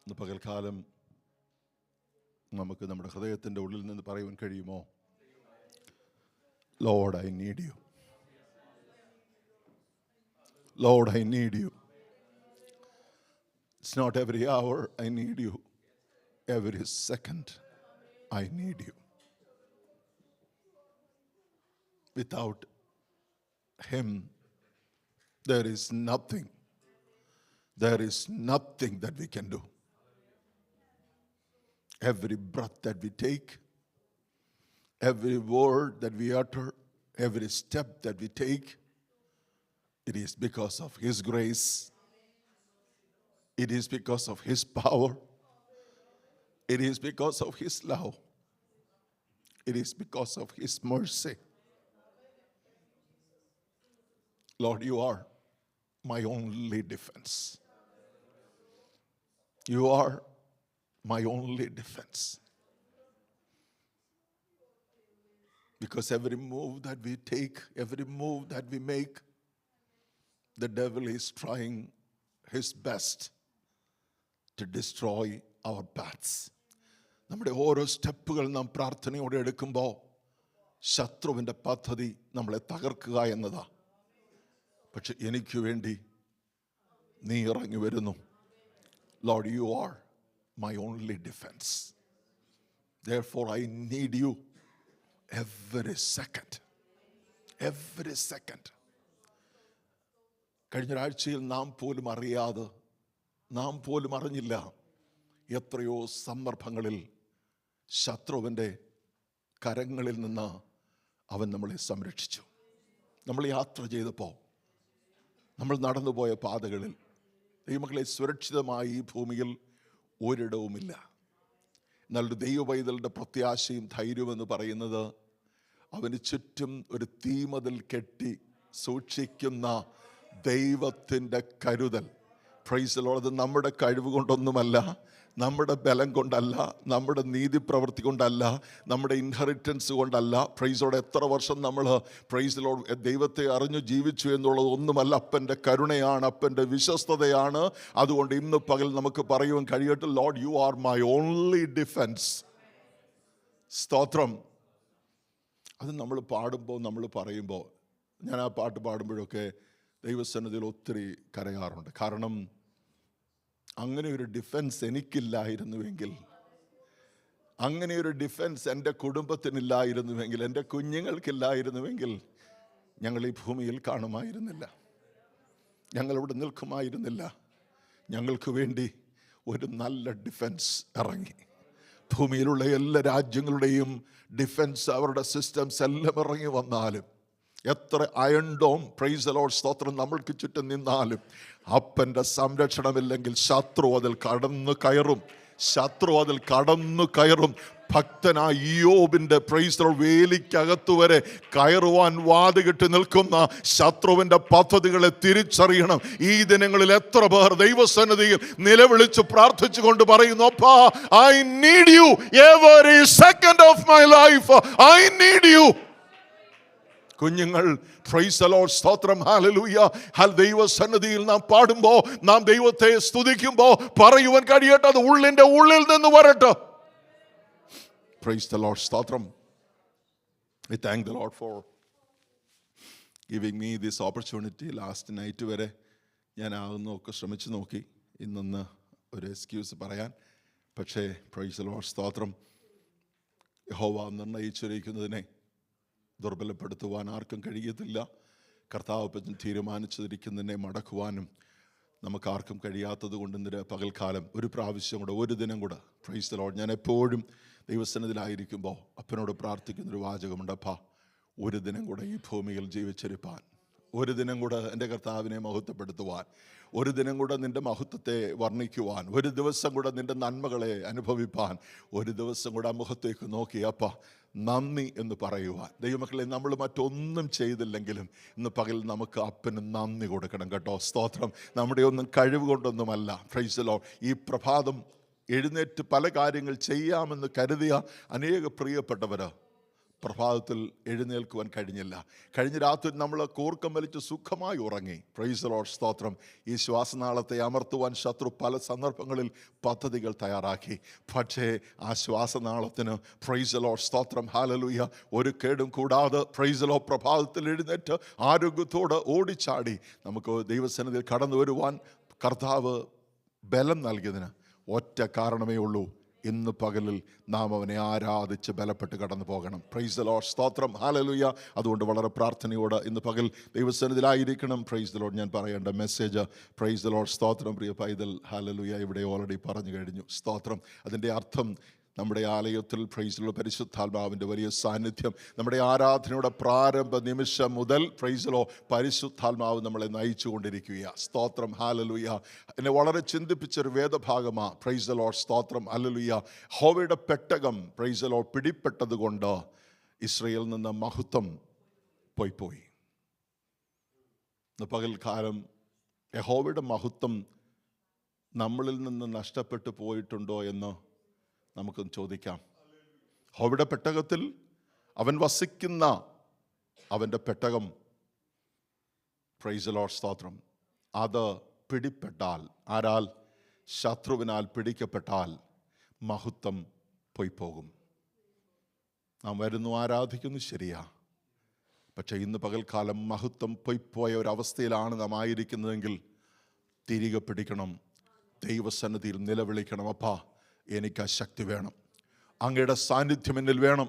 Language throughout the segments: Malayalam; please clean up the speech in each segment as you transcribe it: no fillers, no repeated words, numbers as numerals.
ഇന്ന് പകൽക്കാലം നമുക്ക് നമ്മുടെ ഹൃദയത്തിൻ്റെ ഉള്ളിൽ നിന്ന് പറയുവാൻ കഴിയുമോ? Lord, I need you. Lord, I need you. It's not every hour I need you. Every second I need you. Without him, there is nothing. There is nothing that we can do. Every breath that we take, every word that we utter, every step that we take, it is because of his grace. It is because of his power. It is because of his love. It is because of his mercy. Lord, you are my only defense. You are my only defense. Because every move that we take, every move that we make, the devil is trying his best to destroy our paths. നമ്മുടെ ഓരോ സ്റ്റെപ്പുകൾ നാം പ്രാർത്ഥനയോടെ എടുക്കുമ്പോൾ ശത്രുവിൻ്റെ പദ്ധതി നമ്മളെ തകർക്കുക എന്നതാ. പക്ഷെ എനിക്ക് വേണ്ടി നീ ഇറങ്ങി വരുന്നു. Lord, you are my only defense. Therefore, I need you every second. Every second. കഴിഞ്ഞ ആഴ്ചയിൽ നാം പോലും അറിയാതെ, നാം പോലും അറിഞ്ഞില്ല, എത്രയോ സന്ദർഭങ്ങളിൽ ശത്രുവിൻ്റെ കരങ്ങളിൽ നിന്ന് അവൻ നമ്മളെ സംരക്ഷിച്ചു. നമ്മൾ യാത്ര ചെയ്തപ്പോൾ, നമ്മൾ നടന്നുപോയ പാതകളിൽ ദൈവമക്കളെ സുരക്ഷിതമായി ഈ ഭൂമിയിൽ ഒരിടവുമില്ല. എന്നാൽ ഒരു ദൈവപൈതലുടെ പ്രത്യാശയും ധൈര്യമെന്ന് പറയുന്നത് അവന് ചുറ്റും ഒരു തീമതിൽ കെട്ടി സൂക്ഷിക്കുന്ന ദൈവത്തിൻ്റെ കരുതൽ. Price the Lord. അത് നമ്മുടെ കഴിവ് കൊണ്ടൊന്നുമല്ല, നമ്മുടെ ബലം കൊണ്ടല്ല, നമ്മുടെ നീതി പ്രവൃത്തി കൊണ്ടല്ല, നമ്മുടെ ഇൻഹെറിറ്റൻസ് കൊണ്ടല്ല. പ്രൈസോടെ എത്ര വർഷം നമ്മൾ പ്രൈസ് ദി ലോർഡ് ദൈവത്തെ അറിഞ്ഞു ജീവിച്ചു എന്നുള്ളത് ഒന്നുമല്ല. അപ്പൻ്റെ കരുണയാണ്, അപ്പൻ്റെ വിശ്വസ്തതയാണ്. അതുകൊണ്ട് ഇന്ന് പകൽ നമുക്ക് പറയുവാൻ കഴിയട്ടെ, Lord, you are my only defence. സ്തോത്രം. അത് നമ്മൾ പാടുമ്പോൾ, നമ്മൾ പറയുമ്പോൾ, ഞാൻ ആ പാട്ട് പാടുമ്പോഴൊക്കെ ദൈവസന്നിധിയിൽ ഒത്തിരി കരയാറുണ്ട്. കാരണം അങ്ങനെ ഒരു ഡിഫെൻസ് എനിക്കില്ലായിരുന്നുവെങ്കിൽ, അങ്ങനെ ഒരു ഡിഫെൻസ് എൻ്റെ കുടുംബത്തിനില്ലായിരുന്നുവെങ്കിൽ, എൻ്റെ കുഞ്ഞുങ്ങൾക്കില്ലായിരുന്നുവെങ്കിൽ ഞങ്ങൾ ഈ ഭൂമിയിൽ കാണുമായിരുന്നില്ല, ഞങ്ങളിവിടെ നിൽക്കുമായിരുന്നില്ല. ഞങ്ങൾക്ക് വേണ്ടി ഒരു നല്ല ഡിഫെൻസ് ഇറങ്ങി. ഭൂമിയിലുള്ള എല്ലാ രാജ്യങ്ങളുടെയും ഡിഫെൻസ്, അവരുടെ സിസ്റ്റംസ് എല്ലാം ഇറങ്ങി വന്നാലും, എത്ര iron dome praise the Lord സ്തോത്രം നമ്മൾക്ക് ചുറ്റും നിന്നാലും, അപ്പൻ്റെ സംരക്ഷണമില്ലെങ്കിൽ ശത്രു അതിൽ കടന്നു കയറും. ശത്രു അതിൽ കടന്നു കയറും. ഭക്തനായ ഇയ്യോബിൻ്റെ പ്രൈസ് ദി ലോർഡ് വേലിക്കകത്തു വരെ കയറുവാൻ വാതുകെട്ടി നിൽക്കുന്ന ശത്രുവിൻ്റെ പദ്ധതികളെ തിരിച്ചറിയണം. ഈ ദിനങ്ങളിൽ എത്ര പേർ ദൈവസന്നിധിയിൽ നിലവിളിച്ച് പ്രാർത്ഥിച്ചുകൊണ്ട് പറയുന്നു, അപ്പാ, I need you every second of my life. I need you. കുഞ്ഞുങ്ങൾ പ്രൈസ് ദി ലോർഡ് സ്തോത്രം, ഹല്ലേലൂയ. ദൈവസന്നിധിയിൽ നാം പാടുമ്പോൾ, നാം ദൈവത്തെ സ്തുതിക്കുമ്പോൾ പറയുവാൻ കഴിയട്ടെ, അത് ഉള്ളിൻ്റെ ഉള്ളിൽ നിന്ന് വരട്ടെ. പ്രൈസ് ദി ലോർഡ് സ്തോത്രം. I thank the Lord for giving me this opportunity. Last night വരെ ഞാൻ ആകുന്നൊക്കെ ശ്രമിച്ചു നോക്കി ഇന്നൊന്ന് ഒരു എക്സ്ക്യൂസ് പറയാൻ. പക്ഷേ പ്രൈസ് ദി ലോർഡ് സ്തോത്രം, യഹോവ നിർണയിച്ചിരിക്കുന്നതിനെ ദുർബലപ്പെടുത്തുവാൻ ആർക്കും കഴിയത്തില്ല. കർത്താവ് തീരുമാനിച്ചിരിക്കുന്നതിനെ മടക്കുവാനും നമുക്കാർക്കും കഴിയാത്തത് കൊണ്ട് ഇന്നലെ പകൽക്കാലം ഒരു പ്രാവശ്യം കൂടെ, ഒരു ദിനം കൂടെ പ്രൈസ് ദി ലോർഡ്, ഞാൻ എപ്പോഴും ദൈവസന്നിധിയിലായിരിക്കുമ്പോൾ അപ്പനോട് പ്രാർത്ഥിക്കുന്നൊരു വാചകമുണ്ട്, അപ്പാ, ഒരു ദിനം കൂടെ ഈ ഭൂമിയിൽ ജീവിച്ചിരിപ്പാൻ, ഒരു ദിനം കൂടെ എൻ്റെ കർത്താവിനെ മഹത്വപ്പെടുത്തുവാൻ, ഒരു ദിനം കൂടെ നിൻ്റെ മഹത്വത്തെ വർണ്ണിക്കുവാൻ, ഒരു ദിവസം കൂടെ നിൻ്റെ നന്മകളെ അനുഭവിപ്പാൻ, ഒരു ദിവസം കൂടെ ആ മുഖത്തേക്ക് നോക്കി അപ്പാ നന്ദി എന്ന് പറയുവാൻ. ദൈവമക്കളെ, നമ്മൾ മറ്റൊന്നും ചെയ്തില്ലെങ്കിലും ഇന്ന് പകൽ നമുക്ക് അപ്പന് നന്ദി കൊടുക്കണം കേട്ടോ. സ്തോത്രം. നമ്മുടെ ഒന്നും കഴിവ് കൊണ്ടൊന്നുമല്ല. Price the Lord. ഈ പ്രഭാതം എഴുന്നേറ്റ് പല കാര്യങ്ങൾ ചെയ്യാമെന്ന് കരുതിയ അനേക പ്രിയപ്പെട്ടവർ പ്രഭാതത്തിൽ എഴുന്നേൽക്കുവാൻ കഴിഞ്ഞില്ല. കഴിഞ്ഞ രാത്രി നമ്മൾ കൂർക്കം വലിച്ച് സുഖമായി ഉറങ്ങി. പ്രൈസ് ദി ലോർഡ്, സ്തോത്രം. ഈ ശ്വാസനാളത്തെ അമർത്തുവാൻ ശത്രു പല സന്ദർഭങ്ങളിൽ പദ്ധതികൾ തയ്യാറാക്കി. പക്ഷേ ആ ശ്വാസനാളത്തിന് പ്രൈസ് ദി ലോർഡ്, സ്തോത്രം, ഹല്ലേലൂയ, ഒരു കേടും കൂടാതെ പ്രൈസ് ദി ലോർഡ് പ്രഭാതത്തിൽ എഴുന്നേറ്റ് ആരോഗ്യത്തോടെ ഓടിച്ചാടി നമുക്ക് ദൈവസന്നിധിയിൽ കടന്നു വരുവാൻ കർത്താവ് ബലം നൽകിയതിന് ഒറ്റ കാരണമേ ഉള്ളൂ. ഇന്ന് പകലിൽ നാം അവനെ ആരാധിച്ച് ബലപ്പെട്ട് കടന്നു പോകണം. പ്രൈസ് ദി ലോർഡ്, സ്തോത്രം, ഹല്ലേലൂയ. അതുകൊണ്ട് വളരെ പ്രാർത്ഥനയോടെ ഇന്ന് പകൽ ദൈവസന്നിധിയിലായിരിക്കണം. Price the Lord. ഞാൻ പറയേണ്ട മെസ്സേജ് പ്രൈസ് ദി ലോർഡ്, സ്തോത്രം, പ്രിയ പൈതൽ, ഹല്ലേലൂയ, ഇവിടെ ഓൾറെഡി പറഞ്ഞു കഴിഞ്ഞു. സ്തോത്രം. അതിൻ്റെ അർത്ഥം നമ്മുടെ ആലയത്തിൽ പ്രൈസ് ദി ലോർഡ് പരിശുദ്ധാത്മാവിൻ്റെ വലിയ സാന്നിധ്യം, നമ്മുടെ ആരാധനയുടെ പ്രാരംഭ നിമിഷം മുതൽ പ്രൈസ് ദി ലോർഡ് പരിശുദ്ധാത്മാവ് നമ്മളെ നയിച്ചു കൊണ്ടിരിക്കുകയാണ്. സ്തോത്രം, ഹല്ലേലൂയ. എന്നെ വളരെ ചിന്തിപ്പിച്ചൊരു വേദഭാഗമാണ് പ്രൈസ് ദി ലോർഡ്, സ്തോത്രം, ഹല്ലേലൂയ. യഹോവയുടെ പെട്ടകം പ്രൈസ് ദി ലോർഡ് പിടിപ്പെട്ടത് കൊണ്ട് ഇസ്രായേലിൽ നിന്ന് മഹത്വം പോയി. ഇന്ന് പകൽക്കാലം യഹോവയുടെ മഹത്വം നമ്മളിൽ നിന്ന് നഷ്ടപ്പെട്ടു പോയിട്ടുണ്ടോ എന്ന് നമുക്കൊന്ന് ചോദിക്കാം. യഹോവയുടെ പെട്ടകത്തിൽ അവൻ വസിക്കുന്ന അവൻ്റെ പെട്ടകം പ്രൈസ് ദി ലോർഡ്, സ്തോത്രം, അത് പിടിപ്പെട്ടാൽ, ആരാൽ? ശത്രുവിനാൽ പിടിക്കപ്പെട്ടാൽ മഹത്വം പോകും. നാം വരുന്നു, ആരാധിക്കുന്നു, ശരിയാ. പക്ഷേ ഇന്ന് പകൽക്കാലം മഹത്വം പോയ ഒരവസ്ഥയിലാണ് നാം ആയിരിക്കുന്നതെങ്കിൽ തിരികെ പിടിക്കണം. ദൈവസന്നിധിയിൽ നിലവിളിക്കണം, അപ്പാ എനിക്ക് ആ ശക്തി വേണം, അങ്ങയുടെ സാന്നിധ്യം എന്നിൽ വേണം,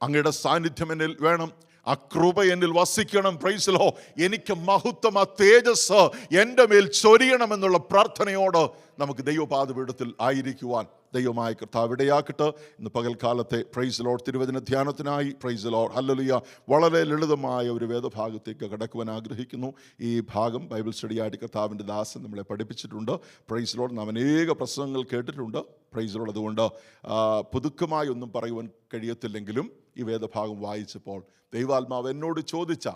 അങ്ങയുടെ സാന്നിധ്യം എന്നിൽ വേണം, ആ കൃപ എന്നിൽ വസിക്കണം. Price the Lord. എനിക്ക് മഹത്വം, ആ തേജസ് എൻ്റെ മേൽ ചൊരിയണമെന്നുള്ള പ്രാർത്ഥനയോട് നമുക്ക് ദൈവപാദപീഠത്തിൽ ആയിരിക്കുവാൻ ദൈവമായ കർത്താവ് ഇടയാക്കട്ടെ. ഇന്ന് പകൽക്കാലത്തെ പ്രൈസ് ദി ലോർഡ് തിരുവചന ധ്യാനത്തിനായി പ്രൈസ് ദി ലോർഡ്, ഹല്ലേലൂയ, വളരെ ലളിതമായ ഒരു വേദഭാഗത്തേക്ക് കടക്കുവാൻ ആഗ്രഹിക്കുന്നു. ഈ ഭാഗം ബൈബിൾ സ്റ്റഡിയായിട്ട് കർത്താവിൻ്റെ ദാസൻ നമ്മളെ പഠിപ്പിച്ചിട്ടുണ്ട്. Price the Lord. നാം അനേക പ്രസംഗങ്ങൾ കേട്ടിട്ടുണ്ട്. Price the Lord. അതുകൊണ്ട് പുതുക്കമായി ഒന്നും പറയുവാൻ കഴിയത്തില്ലെങ്കിലും ഈ വേദഭാഗം വായിച്ചപ്പോൾ ദൈവാത്മാവ് എന്നോട് ചോദിച്ച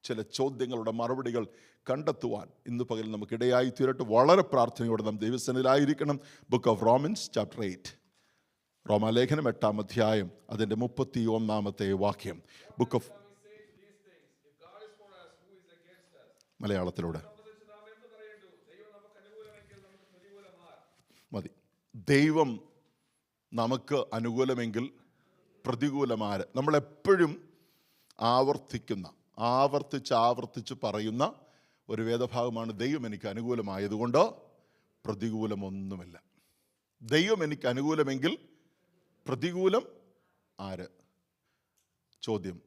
ചില ചോദ്യങ്ങളുടെ മറുപടികൾ കണ്ടെത്തുവാൻ ഇന്ന് പകൽ നമുക്കിടയായി തീരട്ടെ. വളരെ പ്രാർത്ഥനയോടെ നാം ദൈവസന്നിധിയിലായിരിക്കണം. ബുക്ക് ഓഫ് റോമൻസ് ചാപ്റ്റർ 8, റോമാലേഖനം 8-ാം അധ്യായം അതിൻ്റെ 31-ാമത്തെ വാക്യം. ബുക്ക് ഓഫ് മലയാളത്തിലൂടെ മതി. ദൈവം നമുക്ക് അനുകൂലമെങ്കിൽ പ്രതികൂലമാര്? നമ്മളെപ്പോഴും ആവർത്തിച്ച് പറയുന്ന ഒരു വേദഭാഗമാണ് ദൈവം എനിക്ക് അനുകൂലമായതുകൊണ്ട് പ്രതികൂലമൊന്നുമില്ല. ദൈവം എനിക്ക് അനുകൂലമെങ്കിൽ പ്രതികൂലം ആര്? ചോദ്യം,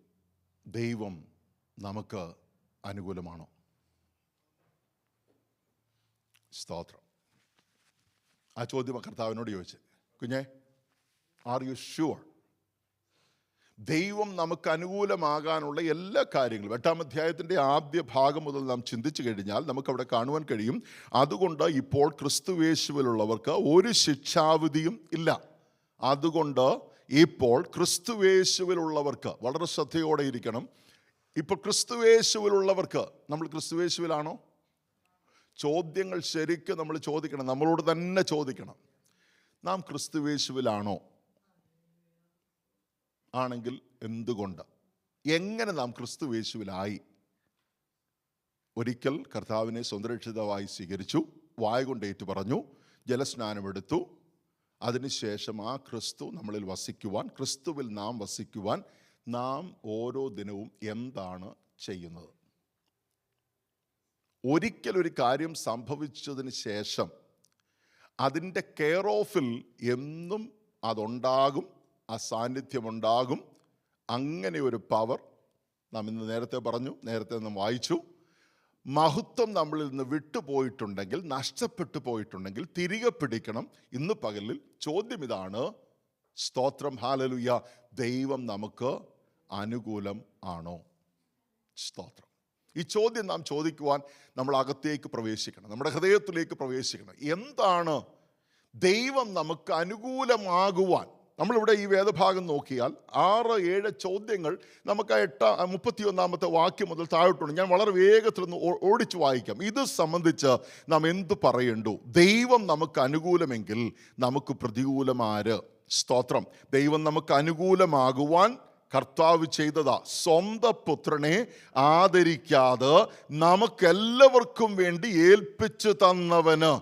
ദൈവം നമുക്ക് അനുകൂലമാണോ? സ്തോത്രം. ആ ചോദ്യം കർത്താവിനോട് ചോദിച്ചു, കുഞ്ഞേ, ആർ യു ഷുവർ? ദൈവം നമുക്ക് അനുകൂലമാകാനുള്ള എല്ലാ കാര്യങ്ങളും 8-ാം അധ്യായത്തിൻ്റെ ആദ്യ ഭാഗം മുതൽ നാം ചിന്തിച്ചു കഴിഞ്ഞാൽ നമുക്കവിടെ കാണുവാൻ കഴിയും. അതുകൊണ്ട് ഇപ്പോൾ ക്രിസ്തുയേശുവിലുള്ളവർക്ക് ഒരു ശിക്ഷാവിധിയും ഇല്ല. അതുകൊണ്ട് ഇപ്പോൾ ക്രിസ്തുയേശുവിലുള്ളവർക്ക്, വളരെ ശ്രദ്ധയോടെ ഇരിക്കണം, ഇപ്പോൾ ക്രിസ്തുയേശുവിലുള്ളവർക്ക്, നമ്മൾ ക്രിസ്തുയേശുവിലാണോ? ചോദ്യങ്ങൾ ശരിക്കും നമ്മൾ ചോദിക്കണം, നമ്മളോട് തന്നെ ചോദിക്കണം. നാം ക്രിസ്തുയേശുവിലാണോ? ആണെങ്കിൽ എന്തുകൊണ്ട്, എങ്ങനെ നാം ക്രിസ്തുയേശുവിലായി? ഒരിക്കൽ കർത്താവിനെ സ്വന്തം രക്ഷിതാവായി സ്വീകരിച്ചു, വായ കൊണ്ട് ഏറ്റു പറഞ്ഞു, ജലസ്നാനമെടുത്തു. അതിനുശേഷം ആ ക്രിസ്തു നമ്മളിൽ വസിക്കുവാൻ, ക്രിസ്തുവിൽ നാം വസിക്കുവാൻ നാം ഓരോ ദിനവും എന്താണ് ചെയ്യുന്നത്? ഒരിക്കലൊരു കാര്യം സംഭവിച്ചതിന് ശേഷം അതിൻ്റെ കെയർ ഓഫിൽ എന്നും അതുണ്ടാകും, ആ സാന്നിധ്യമുണ്ടാകും. അങ്ങനെ ഒരു പവർ നാം ഇന്ന് നേരത്തെ പറഞ്ഞു, നേരത്തെ നാം വായിച്ചു. മഹത്വം നമ്മളിൽ നിന്ന് വിട്ടുപോയിട്ടുണ്ടെങ്കിൽ, നഷ്ടപ്പെട്ടു പോയിട്ടുണ്ടെങ്കിൽ തിരികെ പിടിക്കണം. ഇന്ന് പകലിൽ ചോദ്യം ഇതാണ്, സ്തോത്രം, ഹല്ലേലൂയ, ദൈവം നമുക്ക് അനുകൂലം ആണോ? സ്തോത്രം. ഈ ചോദ്യം നാം ചോദിക്കുവാൻ നമ്മൾ അകത്തേക്ക് പ്രവേശിക്കണം, നമ്മുടെ ഹൃദയത്തിലേക്ക് പ്രവേശിക്കണം. എന്താണ് ദൈവം നമുക്ക് അനുകൂലമാകുവാൻ? നമ്മളിവിടെ ഈ വേദഭാഗം നോക്കിയാൽ 6-7 ചോദ്യങ്ങൾ നമുക്ക് 31-ാമത്തെ വാക്യം മുതൽ താഴോട്ടുണ്ട്. ഞാൻ വളരെ വേഗത്തിൽ ഒന്ന് ഓടിച്ചു വായിക്കാം. ഇത് സംബന്ധിച്ച് നാം എന്തു പറയണ്ടു? ദൈവം നമുക്ക് അനുകൂലമെങ്കിൽ നമുക്ക് പ്രതികൂലമാര്? സ്തോത്രം. ദൈവം നമുക്ക് അനുകൂലമാകുവാൻ കർത്താവ് ചെയ്തതാ. സ്വന്തം പുത്രനെ ആദരിക്കാതെ നമുക്കെല്ലാവർക്കും വേണ്ടി ഏൽപ്പിച്ചു തന്നവന്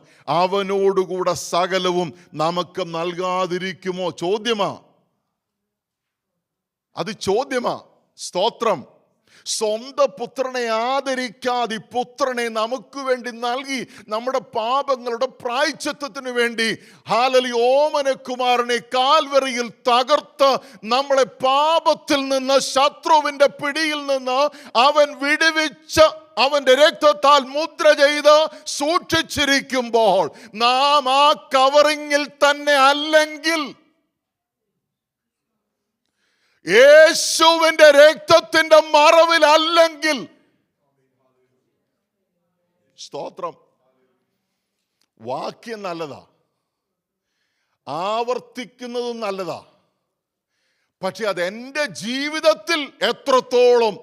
അവനോടുകൂടെ സകലവും നമുക്ക് നൽകാതിരിക്കുമോ? ചോദ്യമാ, അത് ചോദ്യമാ. സ്തോത്രം. സ്വന്തം പുത്രനെ ആദരിക്കാതെ പുത്രനെ നമുക്ക് വേണ്ടി നൽകി, നമ്മുടെ പാപങ്ങളുടെ പ്രായശ്ചിത്തത്തിന് വേണ്ടി ഹല്ലേലൂയ ഓമനകുമാരനെ കാൽവറിയിൽ തകർത്ത് നമ്മളെ പാപത്തിൽ നിന്ന്, ശത്രുവിന്റെ പിടിയിൽ നിന്ന് അവൻ വിടുവിച്ച് അവന്റെ രക്തത്താൽ മുദ്ര ചെയ്ത് സൂക്ഷിച്ചിരിക്കുമ്പോൾ നാം ആ കവറിങ്ങിൽ തന്നെ അല്ലെങ്കിൽ, യേശുവിന്റെ രക്തത്തിന്റെ മറവിൽ അല്ലെങ്കിൽ, സ്തോത്രം, വാക്യം നല്ലതാ, ആവർത്തിക്കുന്നതും നല്ലതാ, പക്ഷെ അത് എൻ്റെ ജീവിതത്തിൽ എത്രത്തോളം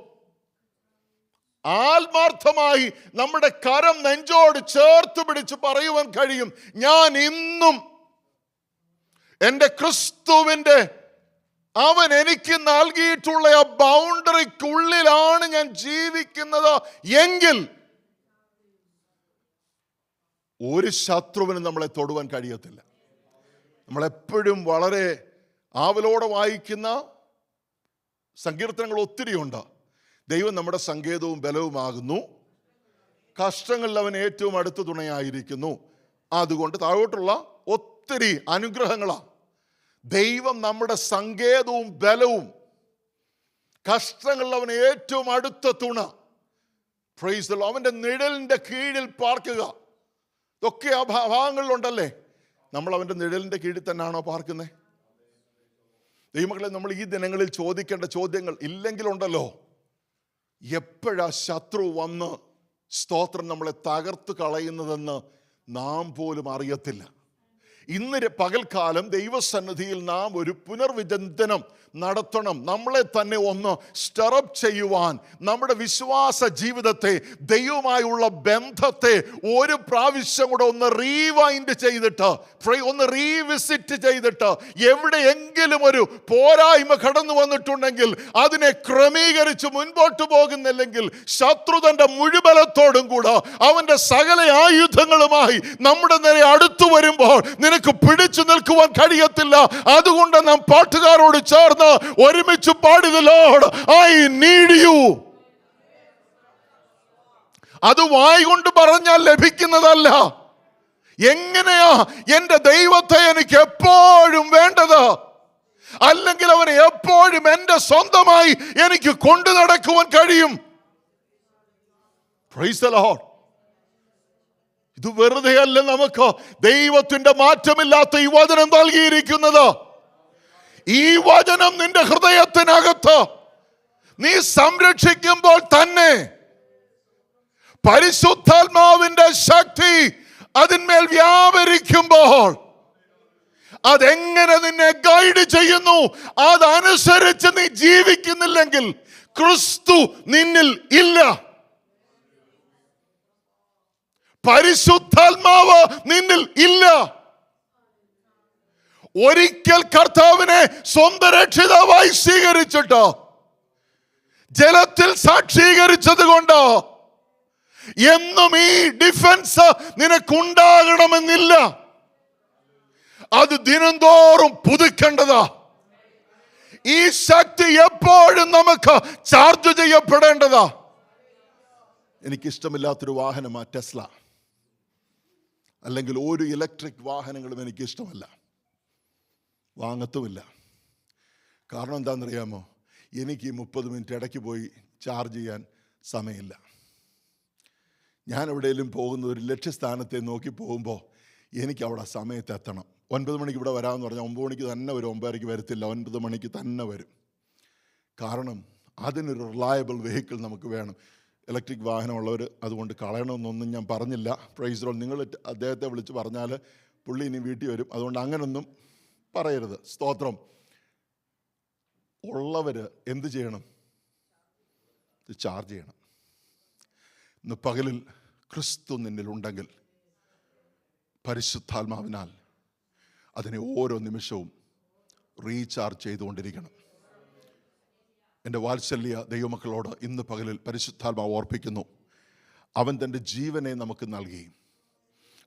ആത്മാർത്ഥമായി നമ്മുടെ കരം നെഞ്ചോട് ചേർത്ത് പിടിച്ച് പറയുവാൻ കഴിയും, ഞാൻ ഇന്നും എൻ്റെ ക്രിസ്തുവിൻ്റെ അവൻ എനിക്ക് നൽകിയിട്ടുള്ള ആ ബൗണ്ടറിക്കുള്ളിലാണ് ഞാൻ ജീവിക്കുന്നത് എങ്കിൽ ഒരു ശത്രുവിനും നമ്മളെ തൊടുവാൻ കഴിയത്തില്ല. നമ്മളെപ്പോഴും വളരെ ആവലോടെ വായിക്കുന്ന സങ്കീർത്തനങ്ങൾ ഒത്തിരിയുണ്ട്. ദൈവം നമ്മുടെ സങ്കേതവും ബലവുമാകുന്നു, കഷ്ടങ്ങളിൽ അവൻ ഏറ്റവും അടുത്ത തുണയായിരിക്കുന്നു. അതുകൊണ്ട് താഴോട്ടുള്ള ഒത്തിരി അനുഗ്രഹങ്ങളാണ്. ദൈവം നമ്മുടെ സങ്കേതവും ബലവും, കഷ്ടങ്ങളിൽ അവൻ ഏറ്റവും അടുത്ത തുണ. Price the Lord. അവന്റെ നിഴലിന്റെ കീഴിൽ പാർക്കുക. ഇതൊക്കെ ആ ഭാഗങ്ങളിലുണ്ടല്ലേ. നമ്മൾ അവന്റെ നിഴലിന്റെ കീഴിൽ തന്നെയാണോ പാർക്കുന്നത്? ദൈവമക്കളെ, നമ്മൾ ഈ ദിനങ്ങളിൽ ചോദിക്കേണ്ട ചോദ്യങ്ങൾ ഇല്ലെങ്കിലുണ്ടല്ലോ, എപ്പോഴാ ശത്രു വന്ന് സ്തോത്രം നമ്മളെ തകർത്ത് കളയുന്നതെന്ന് നാം പോലും അറിയത്തില്ല. ഇന്ന് പകൽക്കാലം ദൈവസന്നിധിയിൽ നാം ഒരു പുനർവിചിന്തനം നടത്തണം. നമ്മളെ തന്നെ ഒന്ന് സ്റ്ററപ്പ് ചെയ്യുവാൻ, നമ്മുടെ വിശ്വാസ ജീവിതത്തെ, ദൈവമായുള്ള ബന്ധത്തെ ഒരു പ്രാവശ്യം കൂടെ ഒന്ന് റീവൈൻഡ് ചെയ്തിട്ട്, ഒന്ന് റീവിസിറ്റ് ചെയ്തിട്ട്, എവിടെയെങ്കിലും ഒരു പോരായ്മ കടന്നു വന്നിട്ടുണ്ടെങ്കിൽ അതിനെ ക്രമീകരിച്ച് മുൻപോട്ട് പോകുന്നില്ലെങ്കിൽ ശത്രുതന്റെ മുഴുബലത്തോടും കൂടെ അവന്റെ സകല ആയുധങ്ങളുമായി നമ്മുടെ നേരെ അടുത്തു വരുമ്പോൾ നിനക്ക് പിടിച്ചു നിൽക്കുവാൻ കഴിയത്തില്ല. അതുകൊണ്ട് നാം പാട്ടുകാരോട് ചേർന്ന് ഒരുമിച്ച് പാടി, the Lord I need you. അത് വായ് കൊണ്ട് പറഞ്ഞാൽ ലഭിക്കുന്നതല്ല. എങ്ങനെയാ എന്റെ ദൈവത്തെ എനിക്ക് എപ്പോഴും വേണ്ടത്? അല്ലെങ്കിൽ അവനെ എപ്പോഴും എന്റെ സ്വന്തമായി എനിക്ക് കൊണ്ടു നടക്കുവാൻ കഴിയും? Price the Lord. ഇത് വെറുതെ അല്ല നമുക്ക് ദൈവത്തിന്റെ മാറ്റമില്ലാത്ത ഈ വചനം നൽകിയിരിക്കുന്നത്. ഈ വചനം നിന്റെ ഹൃദയത്തിനകത്ത് നീ സംരക്ഷിക്കുമ്പോൾ തന്നെ പരിശുദ്ധാത്മാവിന്റെ ശക്തി അതിന്മേൽ വ്യാപരിക്കുമ്പോൾ അതെങ്ങനെ നിന്നെ ഗൈഡ് ചെയ്യുന്നു, അതനുസരിച്ച് നീ ജീവിക്കുന്നില്ലെങ്കിൽ ക്രിസ്തു നിന്നിൽ ഇല്ല. പരിശുദ്ധാത്മാവ് നിന്നിൽ ഇല്ല. ഒരിക്കൽ കർത്താവിനെ സ്വന്തം രക്ഷിതാവായി സ്വീകരിച്ചിട്ട് ജലത്തിൽ സാക്ഷീകരിച്ചത് കൊണ്ട് എന്നും ഈ ഡിഫൻസ് നിനക്കുണ്ടാകണമെന്നില്ല. അത് ദിനംതോറും പുതുക്കേണ്ടതാ. ഈ ശക്തി എപ്പോഴും നമുക്ക് ചാർജ് ചെയ്യപ്പെടേണ്ടതാ. എനിക്കിഷ്ടമില്ലാത്തൊരു വാഹനമാണ് ടെസ്ല. അല്ലെങ്കിൽ ഒരു ഇലക്ട്രിക് വാഹനങ്ങളും എനിക്കിഷ്ടമല്ല, വാങ്ങത്തുമില്ല. കാരണം എന്താണെന്നറിയാമോ? എനിക്ക് 30 മിനിറ്റ് ഇടയ്ക്ക് പോയി ചാർജ് ചെയ്യാൻ സമയമില്ല. ഞാൻ എവിടെയെങ്കിലും പോകുന്ന ഒരു ലക്ഷ്യസ്ഥാനത്തെ നോക്കി പോകുമ്പോൾ എനിക്ക് അവിടെ സമയത്ത് എത്തണം. 9 മണിക്ക് ഇവിടെ വരാമെന്ന് പറഞ്ഞാൽ 9 മണിക്ക് തന്നെ വരും, 9:30 വരത്തില്ല, 9 മണിക്ക് തന്നെ വരും. കാരണം അതിനൊരു റിലയബിൾ വെഹിക്കിൾ നമുക്ക് വേണം. ഇലക്ട്രിക് വാഹനമുള്ളവർ അതുകൊണ്ട് കളയണമെന്നൊന്നും ഞാൻ പറഞ്ഞില്ല. Price the Lord. നിങ്ങൾ അദ്ദേഹത്തെ വിളിച്ച് പറഞ്ഞാൽ പുള്ളി ഇനി വീട്ടിൽ വരും. അതുകൊണ്ട് അങ്ങനൊന്നും പറയരുത്. സ്തോത്രം. ഉള്ളവർ എന്ത് ചെയ്യണം? ഇത് ചാർജ് ചെയ്യണം. ഇന്ന് പകലിൽ ക്രിസ്തു നിന്നിലുണ്ടെങ്കിൽ പരിശുദ്ധാത്മാവിനാൽ അതിനെ ഓരോ നിമിഷവും റീചാർജ് ചെയ്തുകൊണ്ടിരിക്കണം. എൻ്റെ വാത്സല്യ ദൈവമക്കളോട് ഇന്ന് പകലിൽ പരിശുദ്ധാത്മാവ് ഓർപ്പിക്കുന്നു, അവൻ തൻ്റെ ജീവനെ നമുക്ക് നൽകി.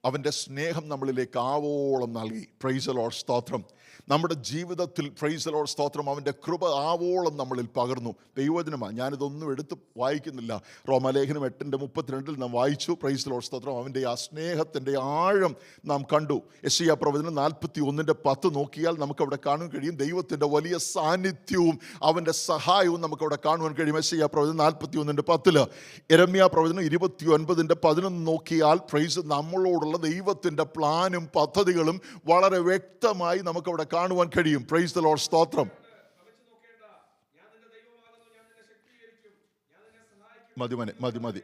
അവൻ്റെ സ്നേഹം നമ്മളിലേക്ക് ആവോളം നൽകി. പ്രൈസ് ദി ലോർഡ്, സ്തോത്രം. നമ്മുടെ ജീവിതത്തിൽ പ്രൈസ് ദി ലോർഡ്, സ്തോത്രം, അവൻ്റെ കൃപ ആവോളം നമ്മളിൽ പകർന്നു. ദൈവവചനമാണ്, ഞാനിതൊന്നും എടുത്ത് വായിക്കുന്നില്ല. റോമാലേഖനം 8:32 നാം വായിച്ചു. പ്രൈസ് ദി ലോർഡ്, സ്തോത്രം. അവൻ്റെ ആ സ്നേഹത്തിൻ്റെ ആഴം നാം കണ്ടു. യെശയ്യാ പ്രവചനം 41:10 നോക്കിയാൽ നമുക്കവിടെ കാണാൻ കഴിയും ദൈവത്തിൻ്റെ വലിയ സാന്നിധ്യവും അവൻ്റെ സഹായവും നമുക്കവിടെ കാണുവാൻ കഴിയും. യെശയ്യാ പ്രവചനം 41:10. യെരമ്യാ പ്രവചനം 29:11 നോക്കിയാൽ പ്രൈസ് നമ്മളോടുള്ള ദൈവത്തിൻ്റെ പ്ലാനും പദ്ധതികളും വളരെ വ്യക്തമായി നമുക്കവിടെ കാണുവാൻ കഴിയും. പ്രൈസ് ദി ലോർഡ്, സ്തോത്രം.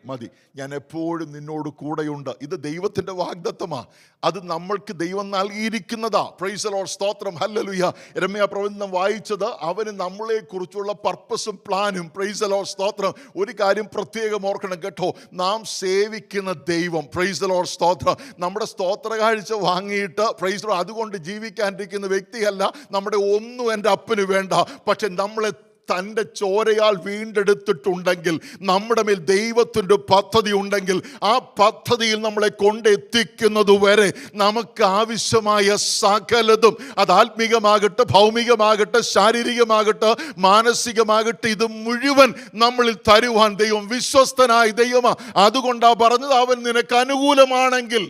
മതി. ഞാൻ എപ്പോഴും നിന്നോട് കൂടെയുണ്ട്. ഇത് ദൈവത്തിൻ്റെ വാഗ്ദത്തമാണ്. അത് നമ്മൾക്ക് ദൈവം നൽകിയിരിക്കുന്നതാ. പ്രൈസ് ദി ലോർഡ്, സ്തോത്രം. ഹല്ലേലൂയ. യെരമ്യാ പ്രവചനം വായിച്ചത് അവന് നമ്മളെ കുറിച്ചുള്ള പർപ്പസും പ്ലാനും. പ്രൈസ് ദി ലോർഡ്, സ്തോത്രം. ഒരു കാര്യം പ്രത്യേകം ഓർക്കണം കേട്ടോ, നാം സേവിക്കുന്ന ദൈവം, പ്രൈസ് ദി ലോർഡ്, സ്തോത്രം, നമ്മുടെ സ്തോത്ര കാഴ്ച വാങ്ങിയിട്ട് പ്രൈസ് ദി ലോർഡ് അതുകൊണ്ട് ജീവിക്കാനിരിക്കുന്ന വ്യക്തിയല്ല. നമ്മുടെ ഒന്നും എൻ്റെ അപ്പന് വേണ്ട. പക്ഷെ നമ്മളെ തൻ്റെ ചോരയാൽ വീണ്ടെടുത്തിട്ടുണ്ടെങ്കിൽ, നമ്മുടെ മേൽ ദൈവത്തിൻ്റെ പദ്ധതി ഉണ്ടെങ്കിൽ, ആ പദ്ധതിയിൽ നമ്മളെ കൊണ്ടെത്തിക്കുന്നത് വരെ നമുക്ക് ആവശ്യമായ സകലതും, അത് ആത്മീകമാകട്ടെ, ഭൗമികമാകട്ടെ, ശാരീരികമാകട്ടെ, മാനസികമാകട്ടെ, ഇത് മുഴുവൻ നമ്മളിൽ തരുവാൻ ദൈവം വിശ്വസ്തനായ ദൈവമാണ്. അതുകൊണ്ടാണ് പറഞ്ഞത്, അവൻ നിനക്ക് അനുകൂലമാണെങ്കിൽ.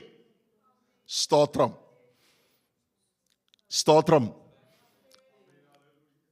സ്തോത്രം, സ്തോത്രം.